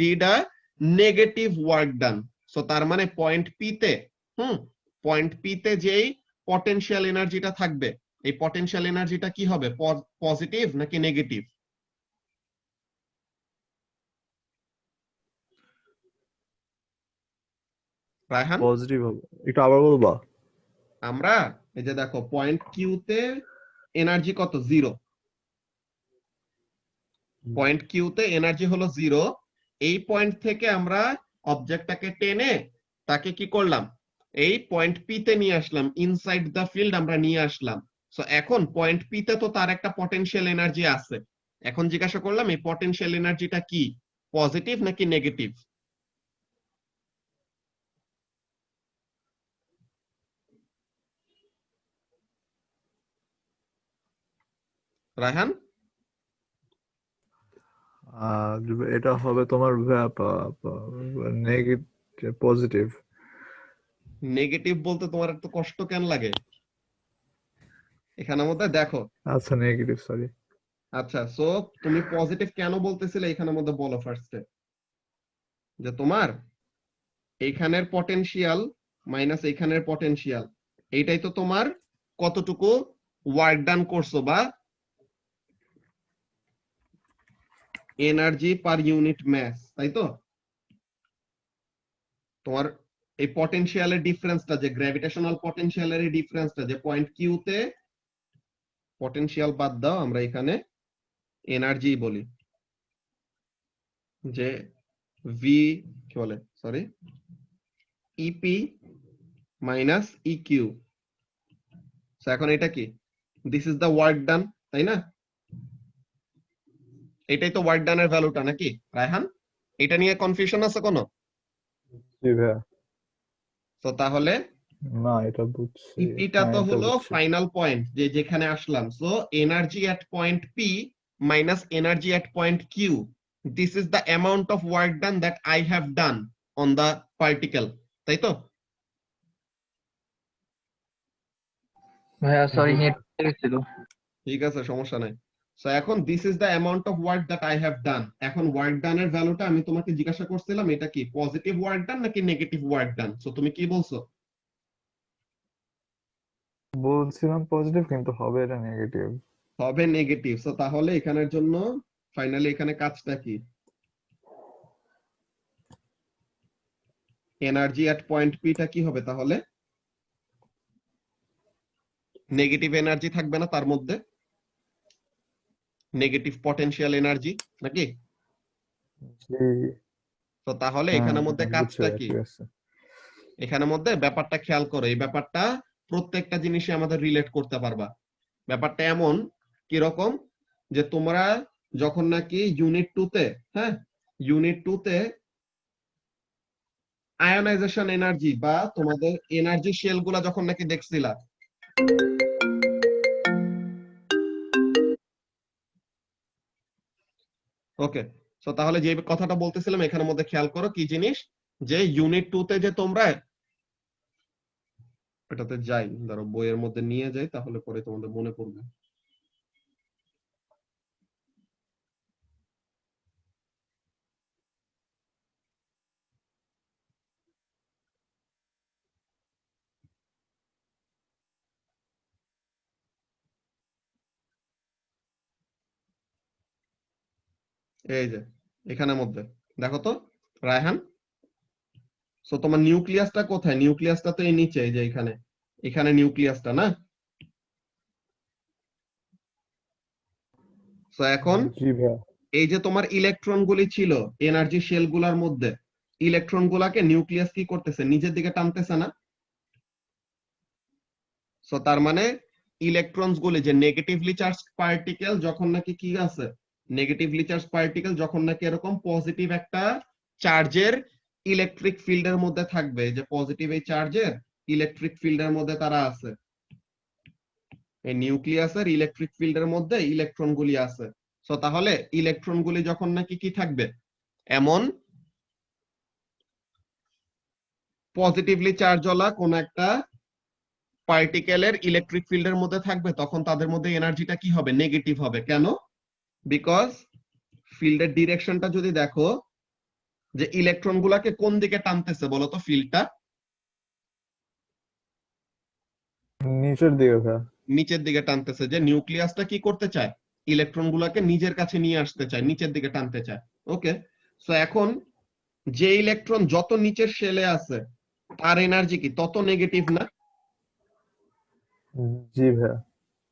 did a negative work done. So তার মানে পয়েন্ট পি তে, পয়েন্ট পি তে যেই পটেনশিয়াল এনার্জিটা থাকবে, এই পটেনশিয়াল এনার্জিটা কি হবে, পজিটিভ নাকি নেগেটিভ? রায়হান, পজিটিভ হবে, একটু আবার বলবা? আমরা এই যে দেখো পয়েন্ট কিউ তে এনার্জি কত, জিরো। পয়েন্ট কিউ তে এনার্জি হলো জিরো। এই পয়েন্ট থেকে আমরা অবজেক্টটাকে টেনে তাকে কি করলাম, এই পয়েন্ট পি তে নিয়ে আসলাম, ইনসাইড দ্য ফিল্ড আমরা নিয়ে আসলাম। সো এখন পয়েন্ট পি তে তো তার একটা পটেনশিয়াল এনার্জি আছে। এখন জিজ্ঞাসা করলাম এই পটেনশিয়াল এনার্জিটা কি, পজিটিভ নাকি নেগেটিভ? রায়হান, এটা হবে তোমার নেগেটিভ, পজিটিভ। নেগেটিভ বলতে তোমার এত কষ্ট কেন লাগে? এখানে মধ্যে দেখো, আচ্ছা, নেগেটিভ, সরি। আচ্ছা, সো তুমি পজিটিভ কেন বলতেছিলে এখানের মধ্যে বলো ফার্স্টে। যে তোমার এইখানের পটেনশিয়াল মাইনাস এইখানের পটেনশিয়াল, এইটাই তো তোমার কতটুকু ওয়ার্ক ডান করছো বা এনার্জি পার ইউনিট ম্যাস, তাই তো? তোমার এই পটেনশিয়ালের ডিফারেন্সটা, যে গ্র্যাভিটেশনাল পটেনশিয়ালের এই ডিফারেন্সটা, যে পয়েন্ট কিউ তে পটেনশিয়াল বাদ দাও, আমরা এখানে এনার্জি বলি, যে ভি কি বলে, সরি, ইপি মাইনাস ইকিউ। এখন এটা কি, দিস ইজ দ্য ওয়ার্ক ডান, তাই না? এটাই তো ওয়ার্ক ডানের ভ্যালুটা নাকি রায়হান? এটা নিয়ে কনফিউশন আছে কোনো? জি ভাইয়া। তো তাহলে না, এটা বুঝছি। ইপিটা তো হলো ফাইনাল পয়েন্ট, যে যেখানে আসলাম। So energy at point P minus energy at point Q, this is the amount of work done that I have done on the particle, তাই তো? ভাইয়া সরি, নেট গেছিল। ঠিক আছে, সমস্যা নাই। সো এখন this is the amount of work that I have ডান। এখন ওয়ার্ক ডানের ভ্যালুটা আমি তোমাকে জিজ্ঞাসা করছিলাম, এটা কি পজিটিভ ওয়ার্ক ডান নাকি নেগেটিভ ওয়ার্ক ডান? সো তুমি কি বলছো? বলছিলাম পজিটিভ, কিন্তু হবে এটা নেগেটিভ। হবে নেগেটিভ। সো তাহলে এখানের জন্য ফাইনালি এখানে কাজটা কি? এনার্জি এট পয়েন্ট পি টা কি হবে তাহলে? নেগেটিভ এনার্জি থাকবে না তার মধ্যে, নেগেটিভ পটেনশিয়াল এনার্জি নাকি? জি। তো তাহলে হ্যাঁ, এখানের মধ্যে বুঝছি কাজটা ভাইয়া, কি? ঠিক আছে। এখানের মধ্যে ব্যাপারটা খেয়াল করো, এই ব্যাপারটা প্রত্যেকটা জিনিসে আমাদের রিলেট করতে পারবা। ব্যাপারটা এমন কিরকম, যে তোমরা যখন নাকি ইউনিট 2 তে, হ্যাঁ, ইউনিট 2 তে আয়োনাইজেশন এনার্জি বা তোমাদের এনার্জি শেল গুলা যখন নাকি দেখছিলা, ওকে, সো তাহলে যে কথাটা বলতেছিলাম এখানের মধ্যে খেয়াল করো কি জিনিস, যে ইউনিট 2 তে যে তোমরা, এটাতে যাই, ধরো বইয়ের মধ্যে নিয়ে যাই, তাহলে পরে তোমাদের মনে পড়বে। এই যে এখানের মধ্যে দেখো তো রায়হান, সো তোমার নিউক্লিয়াসটা কোথায়? নিউক্লিয়াসটা তো এই নিচে, এই যে এখানে, এখানে নিউক্লিয়াসটা না? সো এখন জি ভাইয়া। এই যে তোমার ইলেকট্রন গুলি ছিল এনার্জি শেল গুলার মধ্যে, ইলেকট্রন গুলাকে নিউক্লিয়াস কি করতেছে? নিজের দিকে টানতেছে না? সো তার মানে ইলেকট্রনস গুলি, যে নেগেটিভলি চার্জ পার্টিকেল যখন নাকি কি আছে, নেগেটিভলি চার্জ পার্টিকেল যখন নাকি এরকম পজিটিভ একটা চার্জের ইলেকট্রিক ফিল্ডের মধ্যে থাকবে, যে পজিটিভ এই চার্জের ইলেকট্রিক ফিল্ডের মধ্যে তারা আছে, এই নিউক্লিয়াসের ইলেকট্রিক ফিল্ডের মধ্যে ইলেকট্রন গুলি আছে। সো তাহলে ইলেকট্রন গুলি যখন নাকি কি থাকবে, এমন পজিটিভলি চার্জওয়ালা কোন একটা পার্টিকেলের ইলেকট্রিক ফিল্ডের মধ্যে থাকবে, তখন তাদের মধ্যে এনার্জিটা কি হবে? নেগেটিভ হবে। কেন? বিকজ ফিল্ডের ডিরেকশনটা যদি দেখো, যে ইলেকট্রন গুলাকে কোন দিকে টানতেছে বলতো ফিল্ডটা? নিচের দিকে ভাইয়া। নিচের দিকে টানতেছে। যে নিউক্লিয়াসটা কি করতে চায়? ইলেকট্রন গুলাকে নিজের কাছে নিয়ে আসতে চায়, নিচের দিকে টানতে চায়। ওকে, সো এখন যে ইলেকট্রন যত নিচের শেলে আছে তার এনার্জি কি তত নেগেটিভ না? জি ভাইয়া।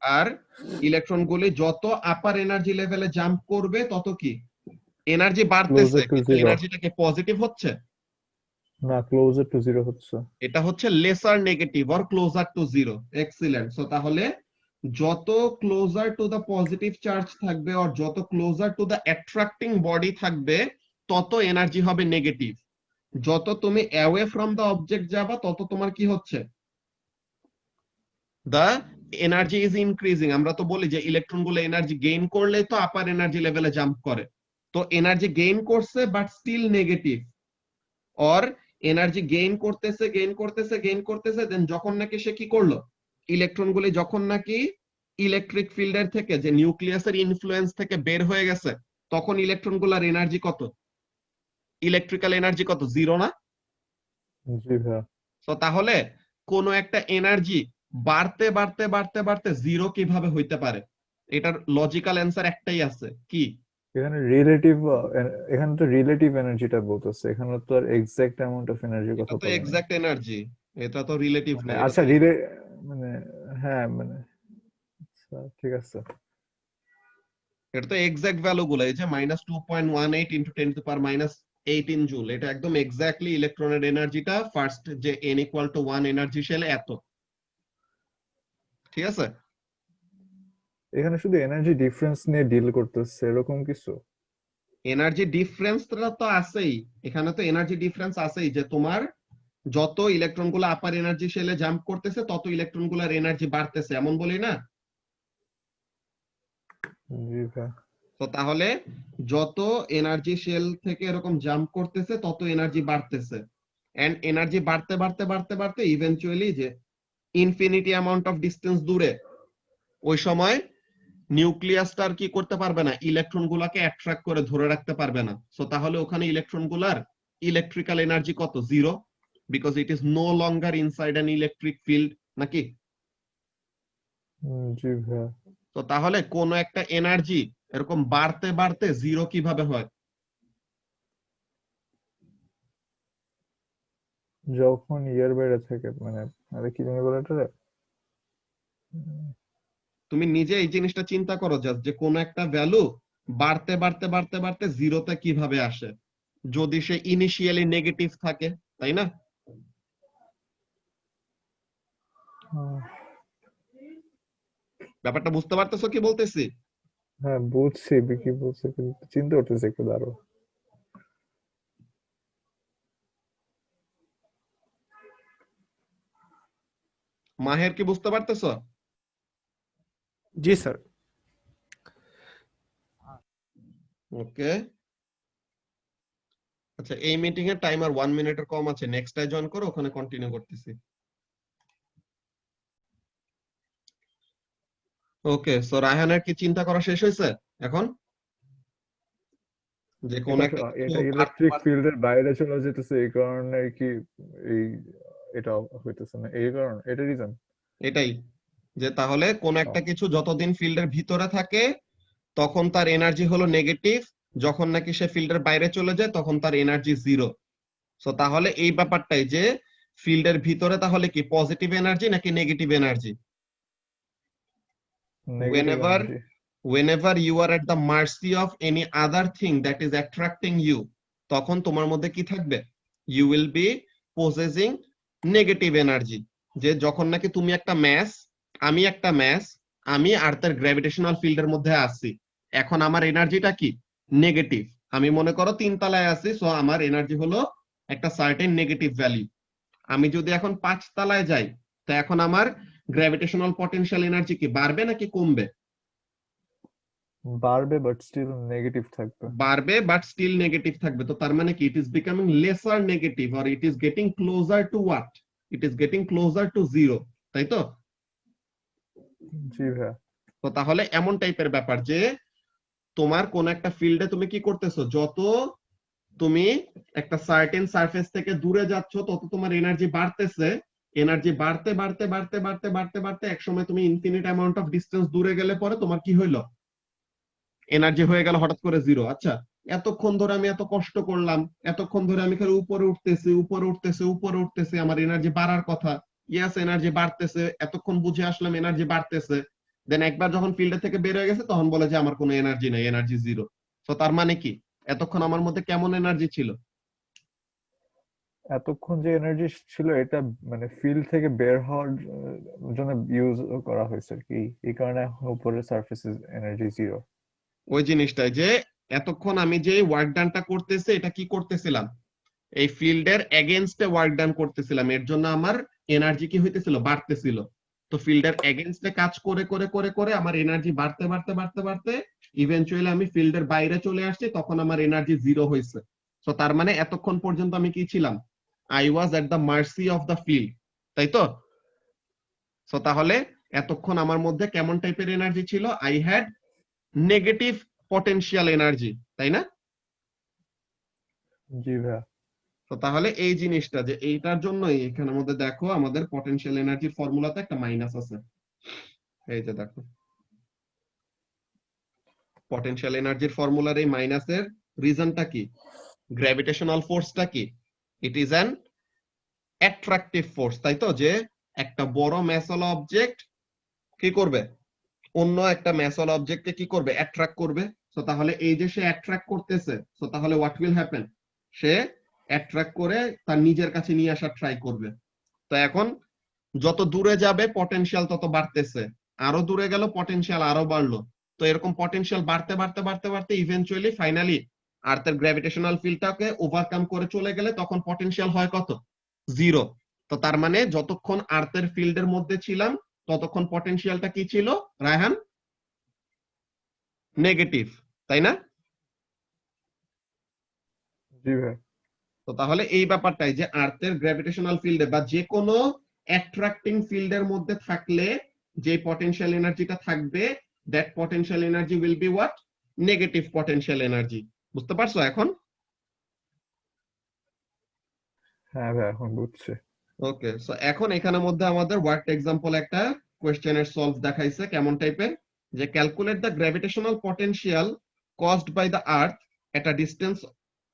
আর ইলেকট্রন গুলি যত আপার এনার্জি লেভেলে জাম্প করবে তত কি এনার্জি বাড়তেছে, ক্লোজার টু কিন্তু জিরো। এনার্জিটা কি পজিটিভ হচ্ছে? না, ক্লোজার টু জিরো হচ্ছে। এটা হচ্ছে lesser negative or closer to zero. Excellent. So তাহলে যত closer to the positive charge থাকবে আর যত closer to the attracting body থাকবে, তত এনার্জি হবে নেগেটিভ। যত তুমি অ্যাওয়ে ফ্রম দ্য অবজেক্ট যাবা, তত তোমার কি হচ্ছে? The energy is increasing. আমরা তো বলি যে ইলেকট্রন গুলো এনার্জি গেইন করলে তো আপার এনার্জি লেভেলে জাম্প করে। তো এনার্জি গেইন করছে but still negative, or energy gain করতেছে গেইন করতেছে গেইন করতেছে, দেন যখন নাকি সে কি করলো, ইলেকট্রন গুলি যখন নাকি ইলেকট্রিক ফিল্ডের থেকে, যে নিউক্লিয়াসের ইনফ্লুয়েন্স থেকে বের হয়ে গেছে, তখন ইলেকট্রন গুলার এনার্জি কত? ইলেকট্রিক্যাল এনার্জি কত, জিরো না? জি ভাইয়া। তো তাহলে কোন একটা এনার্জি বাড়তে বাড়তে বাড়তে বাড়তে জিরো কিভাবে হইতে পারে? এটার লজিক্যাল অ্যান্সার একটাই আছে, কি? এখানে রিলেটিভ, এখানে তো রিলেটিভ এনার্জিটা বলতেছে, এখানে তো আর এক্সাক্ট অ্যামাউন্ট অফ এনার্জির এটা কথা তো বলে নাই। এক্সাক্ট এনার্জি, এটা তো রিলেটিভ মানে না, এটা আচ্ছা তো মানে হ্যাঁ মানে আচ্ছা, ঠিক আছে। এটা তো এক্সাক্ট ভ্যালু গুলো, এই যে -2.18 ইন্টু 10⁻18 জুল, এটা একদম এক্স্যাক্টলি ইলেকট্রনের এনার্জিটা ফার্স্ট যে n ইকুয়াল টু 1 এনার্জি শেলে এত, ঠিক আছে? এখানে শুধু এনার্জি ডিফারেন্স নিয়ে ডিল করতেছে এরকম কিছু? এনার্জি ডিফারেন্সটা তো আছেই, এখানে তো এনার্জি ডিফারেন্স আছেই, যে তোমার যত ইলেকট্রন গুলো আপার এনার্জি শেলে জাম্প করতেছে তত ইলেকট্রন গুলার এনার্জি বাড়তেছে, এমন বলি না? জি ভাই। তো তাহলে যত এনার্জি শেল থেকে এরকম জাম্প করতেছে তত এনার্জি বাড়তেছে, এন্ড এনার্জি বাড়তে বাড়তে বাড়তে বাড়তে ইভেনচুয়ালি যে ইনফিনিটি অ্যামাউন্ট অফ ডিস্টেন্স দূরে, ওই সময় নিউক্লিয়াসটার কি করতে পারবে না, ইলেকট্রন গুলাকে অ্যাট্রাক্ট করে ধরে রাখতে পারবে না। সো তাহলে ওখানে ইলেকট্রন গুলার ইলেকট্রিক্যাল এনার্জি কত, zero, because it is no longer inside an electric field, নাকি? জি ভাই। তো তাহলে কোন একটা এনার্জি এরকম বাড়তে বাড়তে জিরো কিভাবে হয়? যখন ইয়ার বাইরে থাকে, মানে আরে কি জানি বলে এটা, তুমি নিজে এই জিনিসটা চিন্তা করো জাস্ট, যে কোন একটা ভ্যালু বাড়তে বাড়তে বাড়তে বাড়তে জিরোতে কিভাবে আসে, যদি সে ইনিশিয়ালি নেগেটিভ থাকে, তাই না? ব্যাপারটা বুঝতে পারতেছো কি বলতেছি? হ্যাঁ বুঝছি কি বলছে, কিন্তু চিন্তা করতেছি একটু দাঁড়ো। মাহের কি বুঝতে পারতেছো? জি স্যার। ওকে, আচ্ছা এই মিটিং এর টাইমার 1 মিনিটের কম আছে, নেক্সটটায় জয়েন করো, ওখানে কন্টিনিউ করতেছি। ওকে, সো রায়হানের কি চিন্তা করা শেষ হয়েছে এখন, যে কোন এটা একটা কিছু এটা বাড়তে ইলেকট্রিক বাড়তে- ফিল্ডের বাইরে চলে যেতেছে, এই কারণে কি এই এটা হইতেছে না, এই কারণ এটা রিজন? এটাই, যে তাহলে কোন একটা কিছু যতদিন ফিল্ডের ভিতরে থাকে তখন তার এনার্জি হলো নেগেটিভ, যখন নাকি সে ফিল্ডের বাইরে চলে যায় তখন তার এনার্জি জিরো। সো তাহলে এই ব্যাপারটাই, যে ফিল্ডের ভিতরে তাহলে কি পজিটিভ এনার্জি নাকি negative energy? Negative energy. whenever you are at the mercy of any other thing that is attracting you, তখন তোমার মধ্যে কি থাকবে, you will be possessing negative energy। যে যখন নাকি তুমি একটা ম্যাস, আমি একটা ম্যাস, আমি আর্থের গ্র্যাভিটেশনাল ফিল্ডের মধ্যে আছি, এখন আমার এনার্জিটা কি, নেগেটিভ। আমি মনে করো 3 তলায় আছি, সো আমার এনার্জি হলো একটা সার্টেন নেগেটিভ ভ্যালু। আমি যদি এখন 5 তলায় যাই, তো এখন আমার গ্র্যাভিটেশনাল পটেনশিয়াল এনার্জি কি বাড়বে নাকি কমবে? বাড়বে বাট স্টিল নেগেটিভ থাকবে। বাড়বে বাট স্টিল নেগেটিভ থাকবে। তো তার মানে কি, it is becoming lesser negative, or it is getting closer to what, it is getting closer to zero, তাই তো? জি ভাই। তো তাহলে এমন টাইপের ব্যাপার, যে তোমার কোন একটা ফিল্ডে তুমি কি করতেছো, যত তুমি একটা সার্টেন সারফেস থেকে দূরে যাচ্ছ তত তোমার এনার্জি বাড়তেছে, এনার্জি বাড়তে বাড়তে বাড়তে বাড়তে বাড়তে বাড়তে একসময় তুমি ইনফিনিট অ্যামাউন্ট অফ ডিস্টেন্স দূরে গেলে পরে তোমার কি হইলো, এনার্জি হয়ে গেল হঠাৎ করে জিরো। আচ্ছা, এতক্ষণ ধরে আমি এত কষ্ট করলাম, এতক্ষণ ধরে আমি খালি উপরে উঠতেছি উপরে উঠতেছি উপরে উঠতেছি, আমার এনার্জি বাড়ার কথা, ইয়েস এনার্জি বাড়তেছে, এতক্ষণ বুঝে আসলাম এনার্জি বাড়তেছে, দেন একবার যখন ফিল্ড থেকে বের হয়ে গেছে তখন বলে যে আমার কোনো এনার্জি নেই, এনার্জি জিরো। তো তার মানে কি, এতক্ষণ আমার মধ্যে কেমন এনার্জি ছিল? এতক্ষণ যে এনার্জি ছিল এটা মানে ফিল্ড থেকে বের হওয়ার জন্য ইউজ করা হয়েছে আর কি, এই কারণে এখন উপরের সারফেসে এনার্জি জিরো। ওই জিনিসটাই, যে এতক্ষণ আমি যে ওয়ার্ক ডানটা করতেছি, এটা কি করতেছিলাম, এই ফিল্ডের এগেইনস্টে ওয়ার্ক ডান করতেছিলাম, এর জন্য আমার এনার্জি কি হইতেছিল, বাড়তেছিল। তো ফিল্ডের এগেইনস্টে কাজ করে করে করে করে আমার এনার্জি বাড়তে বাড়তে বাড়তে বাড়তে ইভেনচুয়ালি আমি ফিল্ডের বাইরে চলে আসছি, তখন আমার এনার্জি জিরো হয়েছে। তো তার মানে এতক্ষণ পর্যন্ত আমি কি ছিলাম, I was at the mercy of the field, তাই তো? সো তাহলে এতক্ষণ আমার মধ্যে কেমন টাইপের এনার্জি ছিল, I had negative potential energy, তাই না? জি ভাইয়া। তো তাহলে এই জিনিসটা যে এইটার জন্যই এখানের মধ্যে দেখো আমাদের পটেনশিয়াল এনার্জির ফর্মুলাতে একটা মাইনাস আছে। এই যে দেখো পটেনশিয়াল এনার্জির ফর্মুলার এই মাইনাসের রিজনটা কি? গ্র্যাভিটেশনাল ফোর্সটা কি? It is an attractive force, তাই তো? যে একটা বড় ম্যাসল অবজেক্ট কি করবে? অন্য একটা ম্যাসল অবজেক্টকে কি করবে? অ্যাট্রাক্ট করবে। সো তাহলে এই যে সে অ্যাট্রাক্ট করতেছে, সো তাহলে what will happen? Say attract করে তার নিজের কাছে নিয়ে আসার ট্রাই করবে। তো এখন যত দূরে যাবে পটেনশিয়াল তত বাড়তেছে, আরো দূরে গেল পটেনশিয়াল আরো বাড়লো। তো এরকম পটেনশিয়াল বাড়তে বাড়তে বাড়তে বাড়তে ইভেন্চুয়ালি ফাইনালি আর্থের গ্র্যাভিটেশনাল ফিল্ডটাকে ওভারকাম করে চলে গেলে তখন পটেনশিয়াল হয় কত? 0। তো তার মানে যতক্ষণ আর্থের ফিল্ডের মধ্যে ছিলাম ততক্ষণ পটেনশিয়ালটা কি ছিল রায়হান? নেগেটিভ, তাই না? জি ভাইয়া। তো তাহলে এই ব্যাপারটাই যে আর্থের গ্র্যাভিটেশনাল ফিল্ডে বা যে কোনো অ্যাট্রাক্টিং ফিল্ডের মধ্যে থাকলে যে পটেনশিয়াল এনার্জিটা থাকবে that potential energy will be what? Negative potential energy. বুঝতে পারছো এখন? হ্যাঁ ভাইয়া, এখন বুঝছি। ওকে, সো এখন এখানের মধ্যে আমাদের ওয়ার্ড এক্সাম্পল একটা কোয়েশ্চেনের সলভ দেখাইছে কেমন টাইপের, যে calculate the gravitational potential caused by the earth at a distance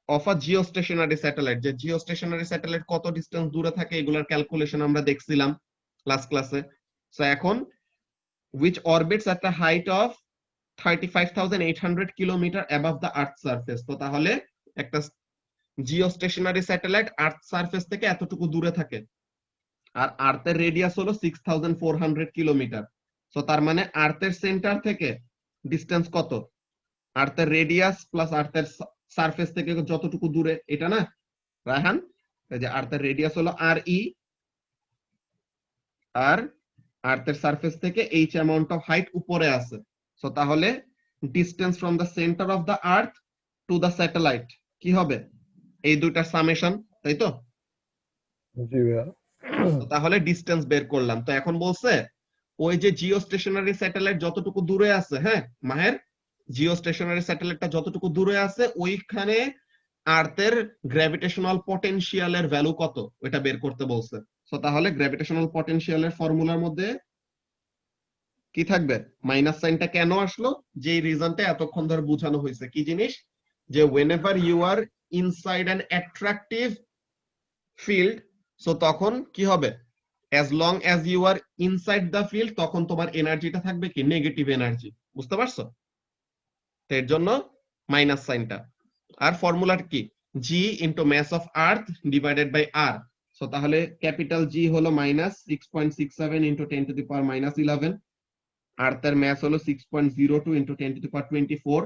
of a geostationary satellite. যে জিওস্টেশনারি স্যাটেলাইট কত ডিস্টেন্স দূরে থাকে এগুলোর ক্যালকুলেশন আমরা দেখছিলাম লাস্ট ক্লাসে। সো এখন which orbits at a height of 35,800 kilometre above the earth surface। তো তাহলে একটা জিওস্টেশনারি স্যাটেলাইট আর্থ সারফেস থেকে এতটুকু দূরে থাকে আর আর্থের রেডিয়াস হলো 6400 কিলোমিটার। সো তার মানে আর্থের সেন্টার থেকে ডিস্টেন্স কত? আর্থের রেডিয়াস প্লাস আর্থের সারফেস থেকে যতটুকু দূরে, এটা না রায়হান? এই যে আর্থের রেডিয়াস হলো আর ই, আর আর্থের সারফেস থেকে এইচ অ্যামাউন্ট অফ হাইট উপরে আছে। সো তাহলে distance from the centre of the earth to the satellite কি হবে? এই দুইটার সামেশন, তাই তো? জি ভাইয়া। তো তাহলে ডিস্টেন্স বের করলাম। তো এখন বলছে ওই যে জিও স্টেশনারি স্যাটেলাইট যতটুকু দূরে আছে, হ্যাঁ মাহের, জিও স্টেশনারি স্যাটেলাইটটা যতটুকু দূরে আছে ওইখানে আর্থের গ্র্যাভিটেশনাল পটেনশিয়ালের ভ্যালু কত ওইটা বের করতে বলছে। সো তাহলে গ্র্যাভিটেশনাল পটেনশিয়ালের ফর্মুলার মধ্যে কি থাকবে? মাইনাস সাইনটা কেন আসলো? যে রিজনটা এতক্ষণ ধরে বোঝানো হয়েছে। কি জিনিস? যে whenever you are inside an attractive field, so তখন কি হবে? as long as you are inside the field তখন তোমার এনার্জিটা থাকবে কি? Negative energy. বুঝতে পারছো? তো এর জন্য মাইনাস সাইনটা। আর ফর্মুলার কি? g into mass of earth divided by r। So তাহলে ক্যাপিটাল জি হলো minus 6.67 into 10 to the power minus 11, আর্থের মাস হলো 6.02 ইনটু 10 টু দি পাওয়ার 24,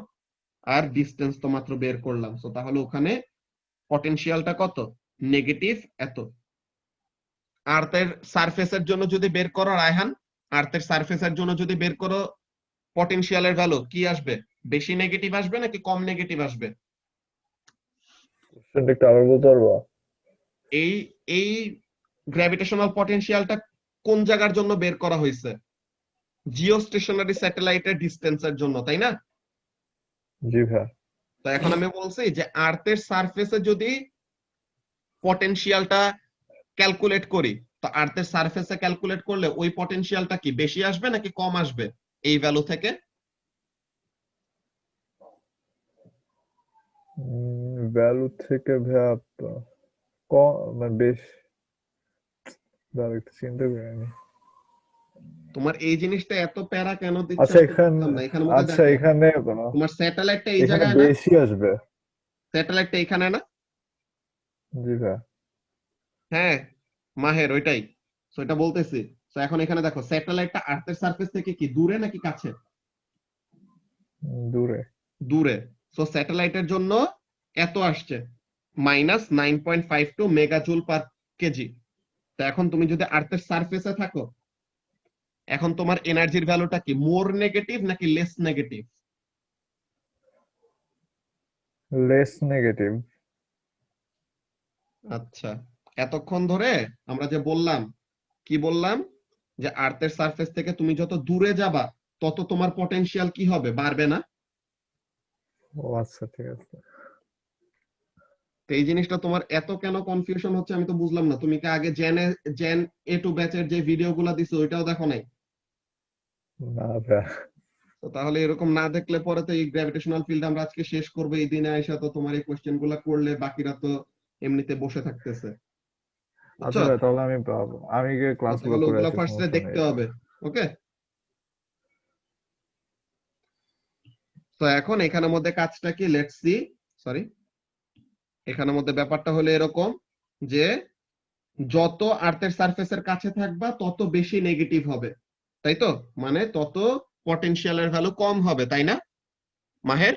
আর ডিসটেন্স তো মাত্র বের করলাম। সো তাহলে ওখানে পটেনশিয়ালটা কত? নেগেটিভ এত। আর্থের সারফেসের জন্য যদি বের করো রায়হান, আর্থের সারফেসের জন্য যদি বের করো পটেনশিয়ালের ভ্যালু কি আসবে? বেশি নেগেটিভ আসবে নাকি কম নেগেটিভ আসবে? কোশ্চেনটা একটু আবার বলতে পারবো? এই এই গ্র্যাভিটেশনাল পটেনশিয়ালটা কোন জায়গার জন্য বের করা হয়েছে? জিও স্টেশনারি স্যাটেলাইটের ডিসটেন্সের জন্য, তাই না? জি ভাইয়া। তো এখন আমি বলছি যে আর্থের সারফেসে যদি পটেনশিয়ালটা ক্যালকুলেট করি, তো আর্থের সারফেসে ক্যালকুলেট করলে ওই পটেনশিয়ালটা কি বেশি আসবে নাকি কম আসবে এই ভ্যালু থেকে? ভ্যালু থেকে ভাইয়া কম, মানে বেশ, দাঁড়া একটু চিন্তা করে আমি। তোমার এই জিনিসটা এত প্যারা কেন দিচ্ছে আচ্ছা আমি এখানে, বুঝলাম না। এখানে মধ্যে আচ্ছা দেখো এখানে তোমার স্যাটেলাইটটা এই এখানে জায়গায় না, বেশি আসবে। স্যাটেলাইটটা এখানে না? জি ভাইয়া। হ্যাঁ মাহের ওইটাই, তো এটা বলতেছি। তো এখন এখানে দেখো স্যাটেলাইটটা আর্থের সারফেস থেকে কি দূরে নাকি কাছে? দূরে। দূরে। সো স্যাটেলাইটের জন্য এত আসছে মাইনাস 9.52 মেগাজুল পার কেজি। তো এখন তুমি যদি আর্থের সারফেসে থাকো, এখন তোমার এনার্জির ভ্যালুটা কি? মোর নেগেটিভ নাকি লেস নেগেটিভ? Less negative. আচ্ছা, এতক্ষণ ধরে আমরা যে বললাম, কি বললাম? যে আর্থের সারফেস থেকে তুমি যত দূরে যাবা তত তোমার পটেনশিয়াল কি হবে? বাড়বে না? ও আচ্ছা ঠিক আছে। তো এই জিনিসটা তোমার এত কেন কনফিউশন হচ্ছে আমি তো বুঝলাম না। তুমি কি আগে জেন A2 ব্যাচের যে ভিডিওগুলো দিছো ওইটাও দেখো নাই? না ভাইয়া। তো তাহলে এরকম না দেখলে পরে তো এই গ্র্যাভিটেশনাল ফিল্ড আমরা আজকে শেষ করবো, এই দিনে আইসা তো তোমার এই কোশ্চেন গুলা করলে বাকিরা তো এমনিতে বসে থাকতেছে, আচ্ছা বুঝছো? ভাই, তাহলে আমি গিয়ে তো ক্লাসগুলো তাহলে করে ওগুলা আসি, ফার্স্টে সমস্যা নেই। দেখতে হবে। ওকে, তো এখন এখানের মধ্যে কাজটা কি, লেটস সি। সরি, এখানের মধ্যে ব্যাপারটা হলো এরকম যে যত আর্থের সারফেসের কাছে থাকবা তত বেশি নেগেটিভ হবে, তাই তো? মানে তত পটেনশিয়ালের ভ্যালু কম হবে, তাই না মাহের?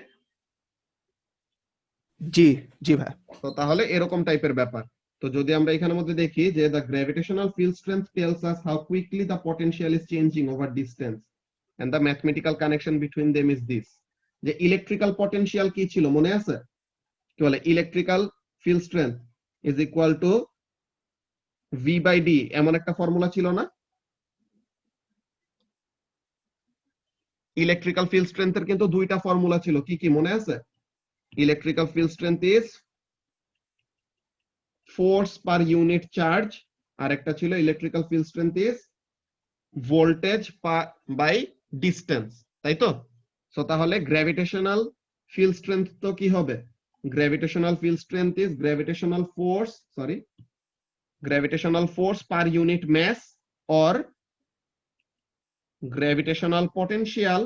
জি জি ভাই। তো তাহলে এরকম টাইপের ব্যাপার। তো যদি আমরা এখানের মধ্যে দেখি যে the gravitational field strength tells us how quickly the potential is changing over distance and the mathematical connection between them is this. যে ইলেকট্রিক্যাল পটেনশিয়াল কি ছিল মনে আছে? কি বলে, electrical field strength is equal to V by D, এমন একটা formula ছিল না? ইলেকট্রিক্যাল ফিল্ড স্ট্রেংথের কিন্তু দুইটা ফর্মুলা ছিল, কি কি মনে আছে? Electrical field strength is force per unit charge, আর একটা ছিল electrical field strength is voltage by distance, তাই তো? সো তাহলে গ্র্যাভিটেশনাল ফিল্ড স্ট্রেংথ তো কি হবে? Gravitational field strength is gravitational force per unit mass or gravitational potential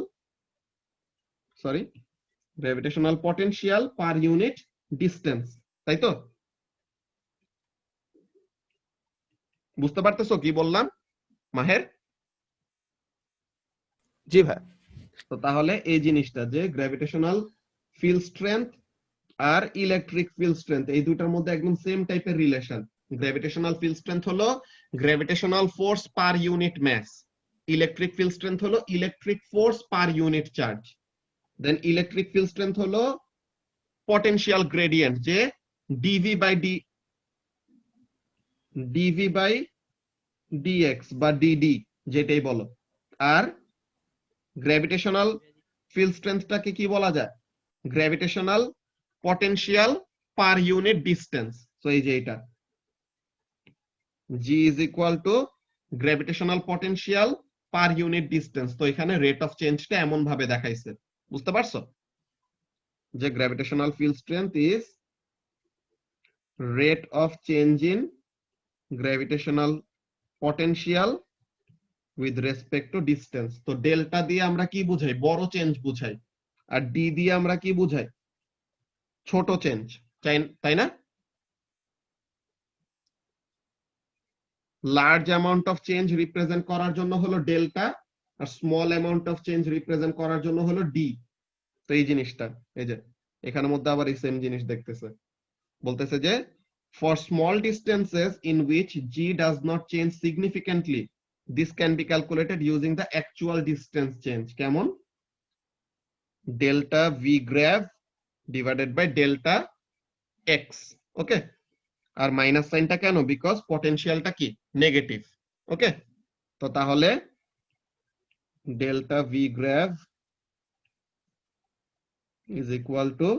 per unit distance, তাই তো? বুঝতে পারতেছো কি বললাম মাহের? জি ভাই। তো তাহলে এই জিনিসটা যে গ্র্যাভিটেশনাল ফিল্ড স্ট্রেংথ আর ইলেকট্রিক ফিল্ড স্ট্রেংথ এই দুটার মধ্যে একদম সেম টাইপের রিলেশন। গ্র্যাভিটেশনাল ফিল্ড স্ট্রেংথ হলো gravitational force per unit mass, electric field strength হলো electric force per unit charge. Then electric field strength হলো পটেনশিয়াল গ্রেডিয়েন্ট, যে ডিভি বাই ডিএক্স বা ডিডি যেটাই বলো। আর গ্র্যাভিটেশনাল ফিল্ড স্ট্রেংথটাকে কি বলা যায়? Gravitational potential per unit distance. তো এই যে এটা g is equal to gravitational potential per unit distance. তো এখানে রেট অফ চেঞ্জটা এমন ভাবে দেখাইছে, বুঝতে পারছো? যে gravitational field strength is rate of change in gravitational potential with respect to distance. তো ডেল্টা দিয়ে আমরা কি বুঝাই? বড় চেঞ্জ বুঝাই। আর ডি দিয়ে আমরা কি বুঝাই? ছোট চেঞ্জ, তাই না? Large amount of change represent করার জন্য হলো ডেল্টা, আর small amount of change represent করার জন্য হলো ডি। তো এই জিনিসটা, এই যে এখানের মধ্যে আবার এই সেম জিনিস দেখতেছে, বলতেছে যে for small distances in which g does not change significantly, this can be calculated using the actual distance change. কেমন? delta v grav divided by delta x. Okay, আর মাইনাস সাইনটা কেন? বিকজ পটেনশিয়ালটা কি নেগেটিভ। ওকে, তো তাহলে delta v grav is equal to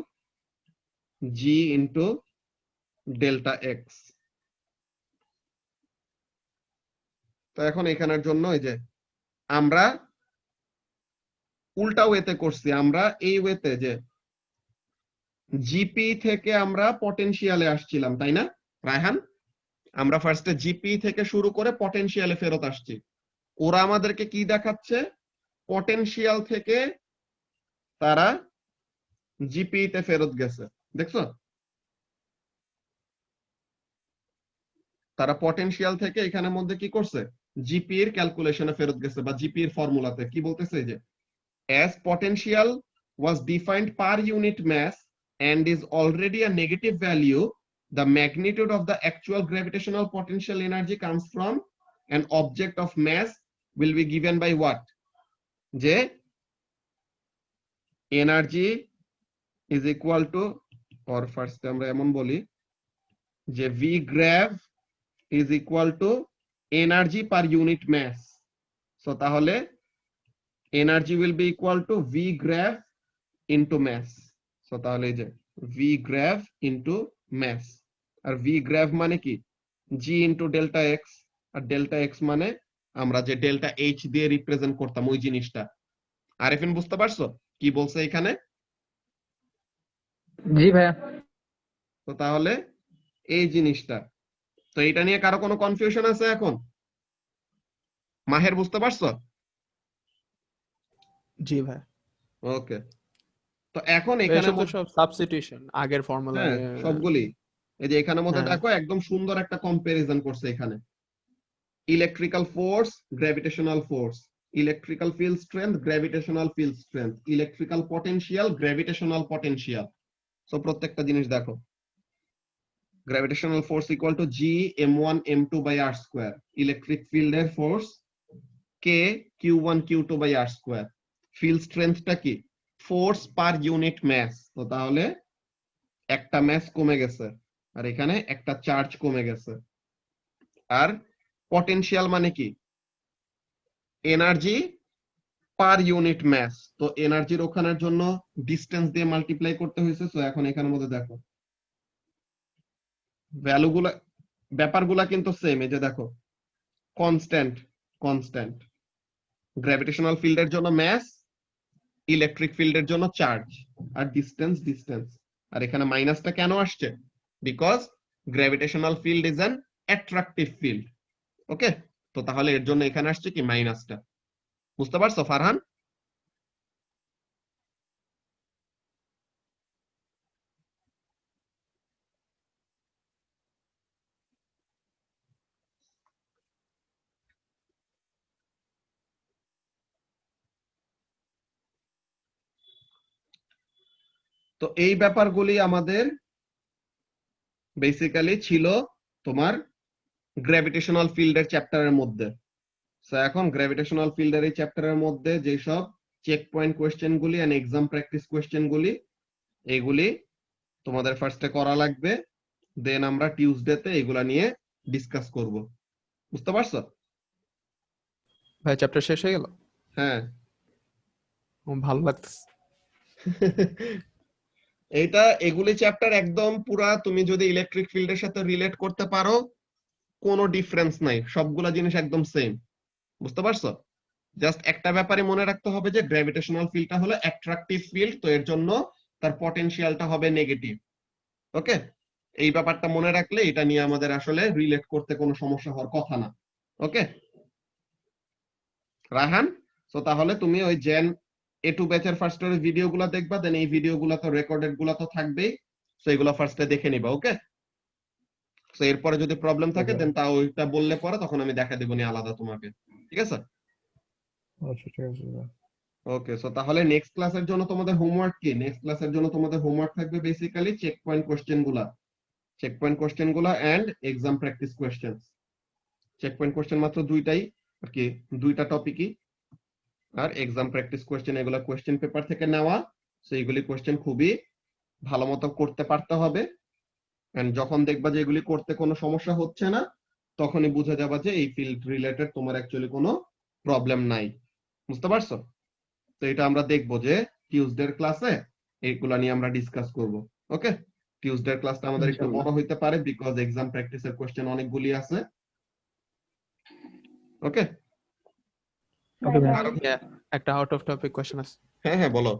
g into delta x. তো এখন এখানের জন্য এই যে আমরা উল্টা ওয়েতে করছি, আমরা এই ওয়েতে যে জিপি থেকে আমরা পটেনশিয়ালে আসছিলাম, তাই না রায়হান? আমরা ফার্স্টে জিপি থেকে শুরু করে পটেনশিয়ালে ফেরত আসছি। ওরা আমাদেরকে কি দেখাচ্ছে? পটেনশিয়াল থেকে তারা জিপি তে ফেরত গেছে, দেখছো? তারা পটেনশিয়াল থেকে এখানের মধ্যে কি করছে? জিপি এর ক্যালকুলেশনে ফেরত গেছে, বা জিপি এর ফর্মুলাতে কি বলতেছে যে as potential was defined per unit mass and is already a negative value, the magnitude of the actual gravitational potential energy comes from an object of mass will be given by what? যে energy is equal to, or first আমরা এমন বলি যে v grav is equal to energy per unit mass. So তাহলে energy will be equal to v grav into mass. So তাহলে এই যে v grav into mass, আর v গ্র্যাভ মানে কি g ইনটু ডেল্টা x, আর ডেল্টা x মানে আমরা যে delta h দিয়ে রিপ্রেজেন্ট করতাম ওই জিনিসটা। আরিফিন বুঝতে পারছো কি বলছে এখানে? জি ভাইয়া। তো তাহলে এই জিনিসটা, তো এটা নিয়ে কারো কোনো কনফিউশন আছে এখন? মাহের বুঝতে পারছো? জি ভাই। ওকে, তো এখন তো এখানে এসব তো সব সাবস্টিটিউশন আগের ফর্মুলায়। হ্যাঁ সবগুলি, এই যে এখানের মধ্যে হ্যাঁ দেখো একদম সুন্দর একটা কম্পারিজন করছে এখানে। Electrical force, gravitational force, electrical field strength, gravitational field strength, electrical potential, gravitational potential. So প্রত্যেকটা জিনিস দেখো। Gravitational force equal to G m1 m2 by r square, electric ফিল্ডের force k q1 q2 by r square, field স্ট্রেংথটা কি force per unit mass. তো তাহলে একটা mass কমে গেছে আর এখানে একটা চার্জ কমে গেছে। আর পটেনশিয়াল মানে কি এনার্জি পার ইউনিট ম্যাস, তো এনার্জির ওখানের জন্য ডিসটেন্স দিয়ে মাল্টিপ্লাই করতে হয়েছে। তো এখন এখানের মধ্যে দেখো ভ্যালুগুলা, ব্যাপারগুলা কিন্তু সেম। এই যে দেখো কনস্ট্যান্ট কনস্ট্যান্ট, গ্র্যাভিটেশনাল ফিল্ডের জন্য ম্যাস, ইলেকট্রিক ফিল্ডের জন্য চার্জ, আর ডিসটেন্স ডিসটেন্স। আর এখানে মাইনাসটা কেন আসছে? Because gravitational field is an attractive field. Okay, তো তাহলে এর জন্য এখানে আসছে কি মাইনাসটা। বুঝতে পারছো ফারহান? তো এই ব্যাপারগুলি আমাদের বেসিক্যালি ছিল তোমার গ্র্যাভিটেশনাল ফিল্ডের চ্যাপ্টারের মধ্যে। সো এখন গ্র্যাভিটেশনাল ফিল্ডের এই চ্যাপ্টারের মধ্যে যেসব চেক পয়েন্ট কোয়েশ্চেন গুলি এন্ড এক্সাম প্র্যাকটিস কোয়েশ্চেন গুলি, এগুলি তোমাদের ফার্স্টে করা লাগবে, দেন আমরা টিউসডেতে এগুলা নিয়ে ডিসকাস করব। বুঝতে পারছো? ভাই চ্যাপ্টার শেষ হয়ে গেল, হ্যাঁ। ভালো লাগতেছে। এইটা এগুলি চ্যাপ্টার একদম পুরা, তুমি যদি ইলেকট্রিক ফিল্ডের সাথে রিলেট করতে পারো কোনো ডিফারেন্স নাই, সবগুলা জিনিস একদম সেম। বুঝতে পারছো? জাস্ট একটা ব্যাপারে মনে রাখতে হবে যে গ্র্যাভিটেশনাল ফিল্ডটা হলো অ্যাট্রাকটিভ ফিল্ড, তো এর জন্য তার পটেনশিয়ালটা হবে নেগেটিভ। ওকে, এই ব্যাপারটা মনে রাখলে এটা নিয়ে আমাদের আসলে রিলেট করতে কোনো সমস্যা হওয়ার কথা না। ওকে রাহান, তো তাহলে তুমি ওই জেন A2 ব্যাচের ফার্স্ট এর ভিডিওগুলো দেখবা, দেন এই ভিডিওগুলো তো রেকর্ডেড গুলো তো থাকবেই, সো এগুলো ফার্স্টে দেখে নিবা। ওকে, সো এরপরে যদি প্রবলেম থাকে Okay. দেন তা ওইটা বললে পরে তখন আমি দেখা দেবো নি আলাদা তোমাকে। ঠিক আছে? আচ্ছা ঠিক আছে ভাই। ওকে, সো তাহলে নেক্সট ক্লাসের জন্য তোমাদের হোমওয়ার্ক কি? নেক্সট ক্লাসের জন্য তোমাদের হোমওয়ার্ক থাকবে বেসিক্যালি চেক পয়েন্ট কোশ্চেন গুলা and exam practice question. Check point question মাত্র দুইটাই আর কি, দুইটা টপিকই, আর এক্সাম প্র্যাকটিস কোয়েশ্চেন এগুলা কোয়েশ্চেন পেপার থেকে নেওয়া। সো এইগুলি কোয়েশ্চেন খুবই ভালো মতো করতে পারতে হবে, এন্ড যখন দেখবা যে এগুলি করতে কোনো সমস্যা হচ্ছে না তখনই বুঝে যাবা যে এই ফিল্ড রিলেটেড তোমার অ্যাকচুয়ালি কোনো প্রবলেম নাই। বুঝতে পারছো? তো এটা আমরা দেখবো যে টিউসডের ক্লাসে এইগুলা নিয়ে আমরা ডিসকাস করব। ওকে, টিউসডের ক্লাসটা আমাদের একটু ইনশাআল্লাহ। বড় হইতে পারে বিকজ এক্সাম প্র্যাকটিসের কোশ্চেন অনেকগুলি আছে। ওকে, ওকে ভাইয়া। হ্যাঁ, একটা আউট অফ টপিক কোশ্চেন আছে। হ্যাঁ হ্যাঁ বলো।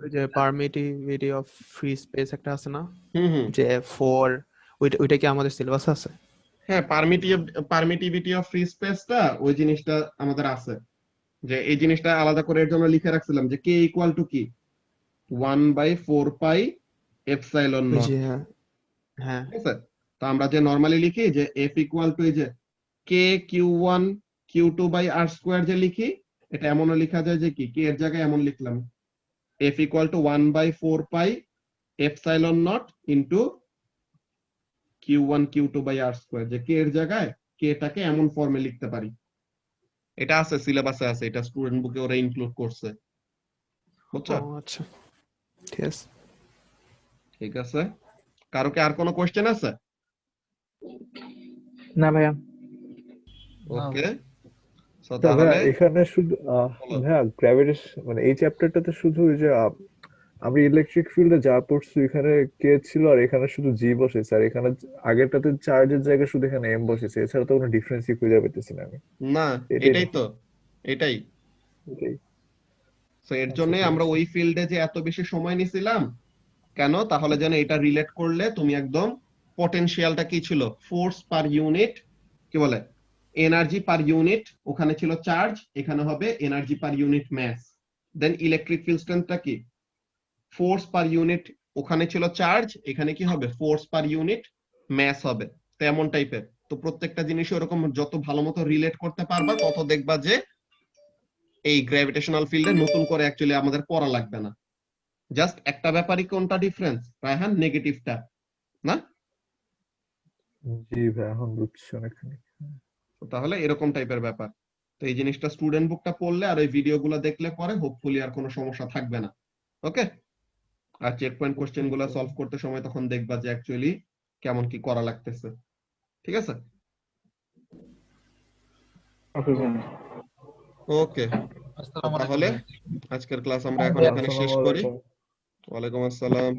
ওই যে পারমিটিভিটি অফ ফ্রি স্পেস একটা আছে না, হুম, যে 4, ওইটা কি আমাদের সিলেবাসে আছে? হ্যাঁ পারমিটিভিটি অফ ফ্রি স্পেসটা ওই জিনিসটা আমাদের আছে, যে এই জিনিসটা আলাদা করে এর জন্য লিখে রাখছিলাম যে কে ইকুয়াল টু কি 1/4 পাই এপসাইলন ওই নট। যে হ্যাঁ ঠিক আছে, তো আমরা যে নরমালি লিখি যে এফ ইকুয়াল টু এই যে কে কিউ1 কিউ2 বাই আর স্কোয়ার যে লিখি, এটা এমনও লেখা যায় যে কি কে এর জায়গায় এমন লিখলাম F equal to 1/4 pi epsilon not into q one q two by R square, যে কে এর জায়গায় কে টাকে এমন ফর্মে লিখতে পারি। এটা আছে সিলেবাসে আছে, এটা স্টুডেন্ট বুকে ওরা ইনক্লুড করছে। বুঝছো? ও আচ্ছা ঠিক আছে। ঠিক আছে, কারো কি আর কোনো কোশ্চেন আছে? না ভাইয়া। ওকে, সো তা ভাইয়া তাহলে এখানে শুধু বলো। ভাইয়া গ্র্যাভিটেশন মানে এই চ্যাপ্টারটাতে শুধু ওই যে আমরা ইলেকট্রিক ফিল্ডে যা পড়ছি এখানে কে ছিল আর এখানে শুধু জি বসেছে, আর এখানে আগেরটাতে চার্জের জায়গায় শুধু এখানে এম বসেছে, এছাড়া তো কোনো ডিফারেন্সই খুঁজে পেতেছি না আমি। না, এটাই এটাই নাকি? তো, এটাই। এটাই। তো এর আচ্ছা জন্যই ঠিক আমরা আছে। ওই ফিল্ডে যে এত বেশি সময় নিছিলাম কেন, তাহলে যেন এটা রিলেট করলে তুমি একদম পটেনশিয়ালটা কি ছিল, ফোর্স পার ইউনিট, কি বলে, এনার্জি পার ইউনিট, ওখানে ছিল চার্জ, এখানে হবে এনার্জি পার ইউনিট ম্যাস। দেন ইলেকট্রিক ফিল্ড স্ট্রেংথটা কি, ফোর্স পার ইউনিট, ওখানে ছিল চার্জ, এখানে কি হবে, ফোর্স পার ইউনিট ম্যাস হবে। তো এমন টাইপের। তো প্রত্যেকটা জিনিস ওরকম যত ভালো মতো রিলেট করতে পারবা তত দেখবা যে এই গ্র্যাভিটেশনাল ফিল্ডে নতুন করে অ্যাকচুয়ালি আমাদের পড়া লাগবে না। জাস্ট একটা ব্যাপারই কোনটা ডিফারেন্স, রায়হান, নেগেটিভটা, না? জি ভাই, এখন বুঝছি অনেকখানি। তো তাহলে এরকম টাইপের ব্যাপার। তো এই জিনিসটা স্টুডেন্ট বুকটা পড়লে আর ওই ভিডিওগুলো দেখলে পরে হোপফুলি আর কোনো সমস্যা থাকবে না। ওকে? আর চেক পয়েন্ট কোশ্চেন গুলো সলভ করতে সময় তখন দেখবা যে অ্যাকচুয়ালি কেমন কি করা লাগতেছে। ঠিক আছে? ওকে ভাই। ওকে, আসসালামু আলাইকুম তাহলে ভাই। আজকের ক্লাস আমরা এখন এখানে আসসালামু শেষ করি। আলাইকুম। ওয়ালাইকুম আসসালাম।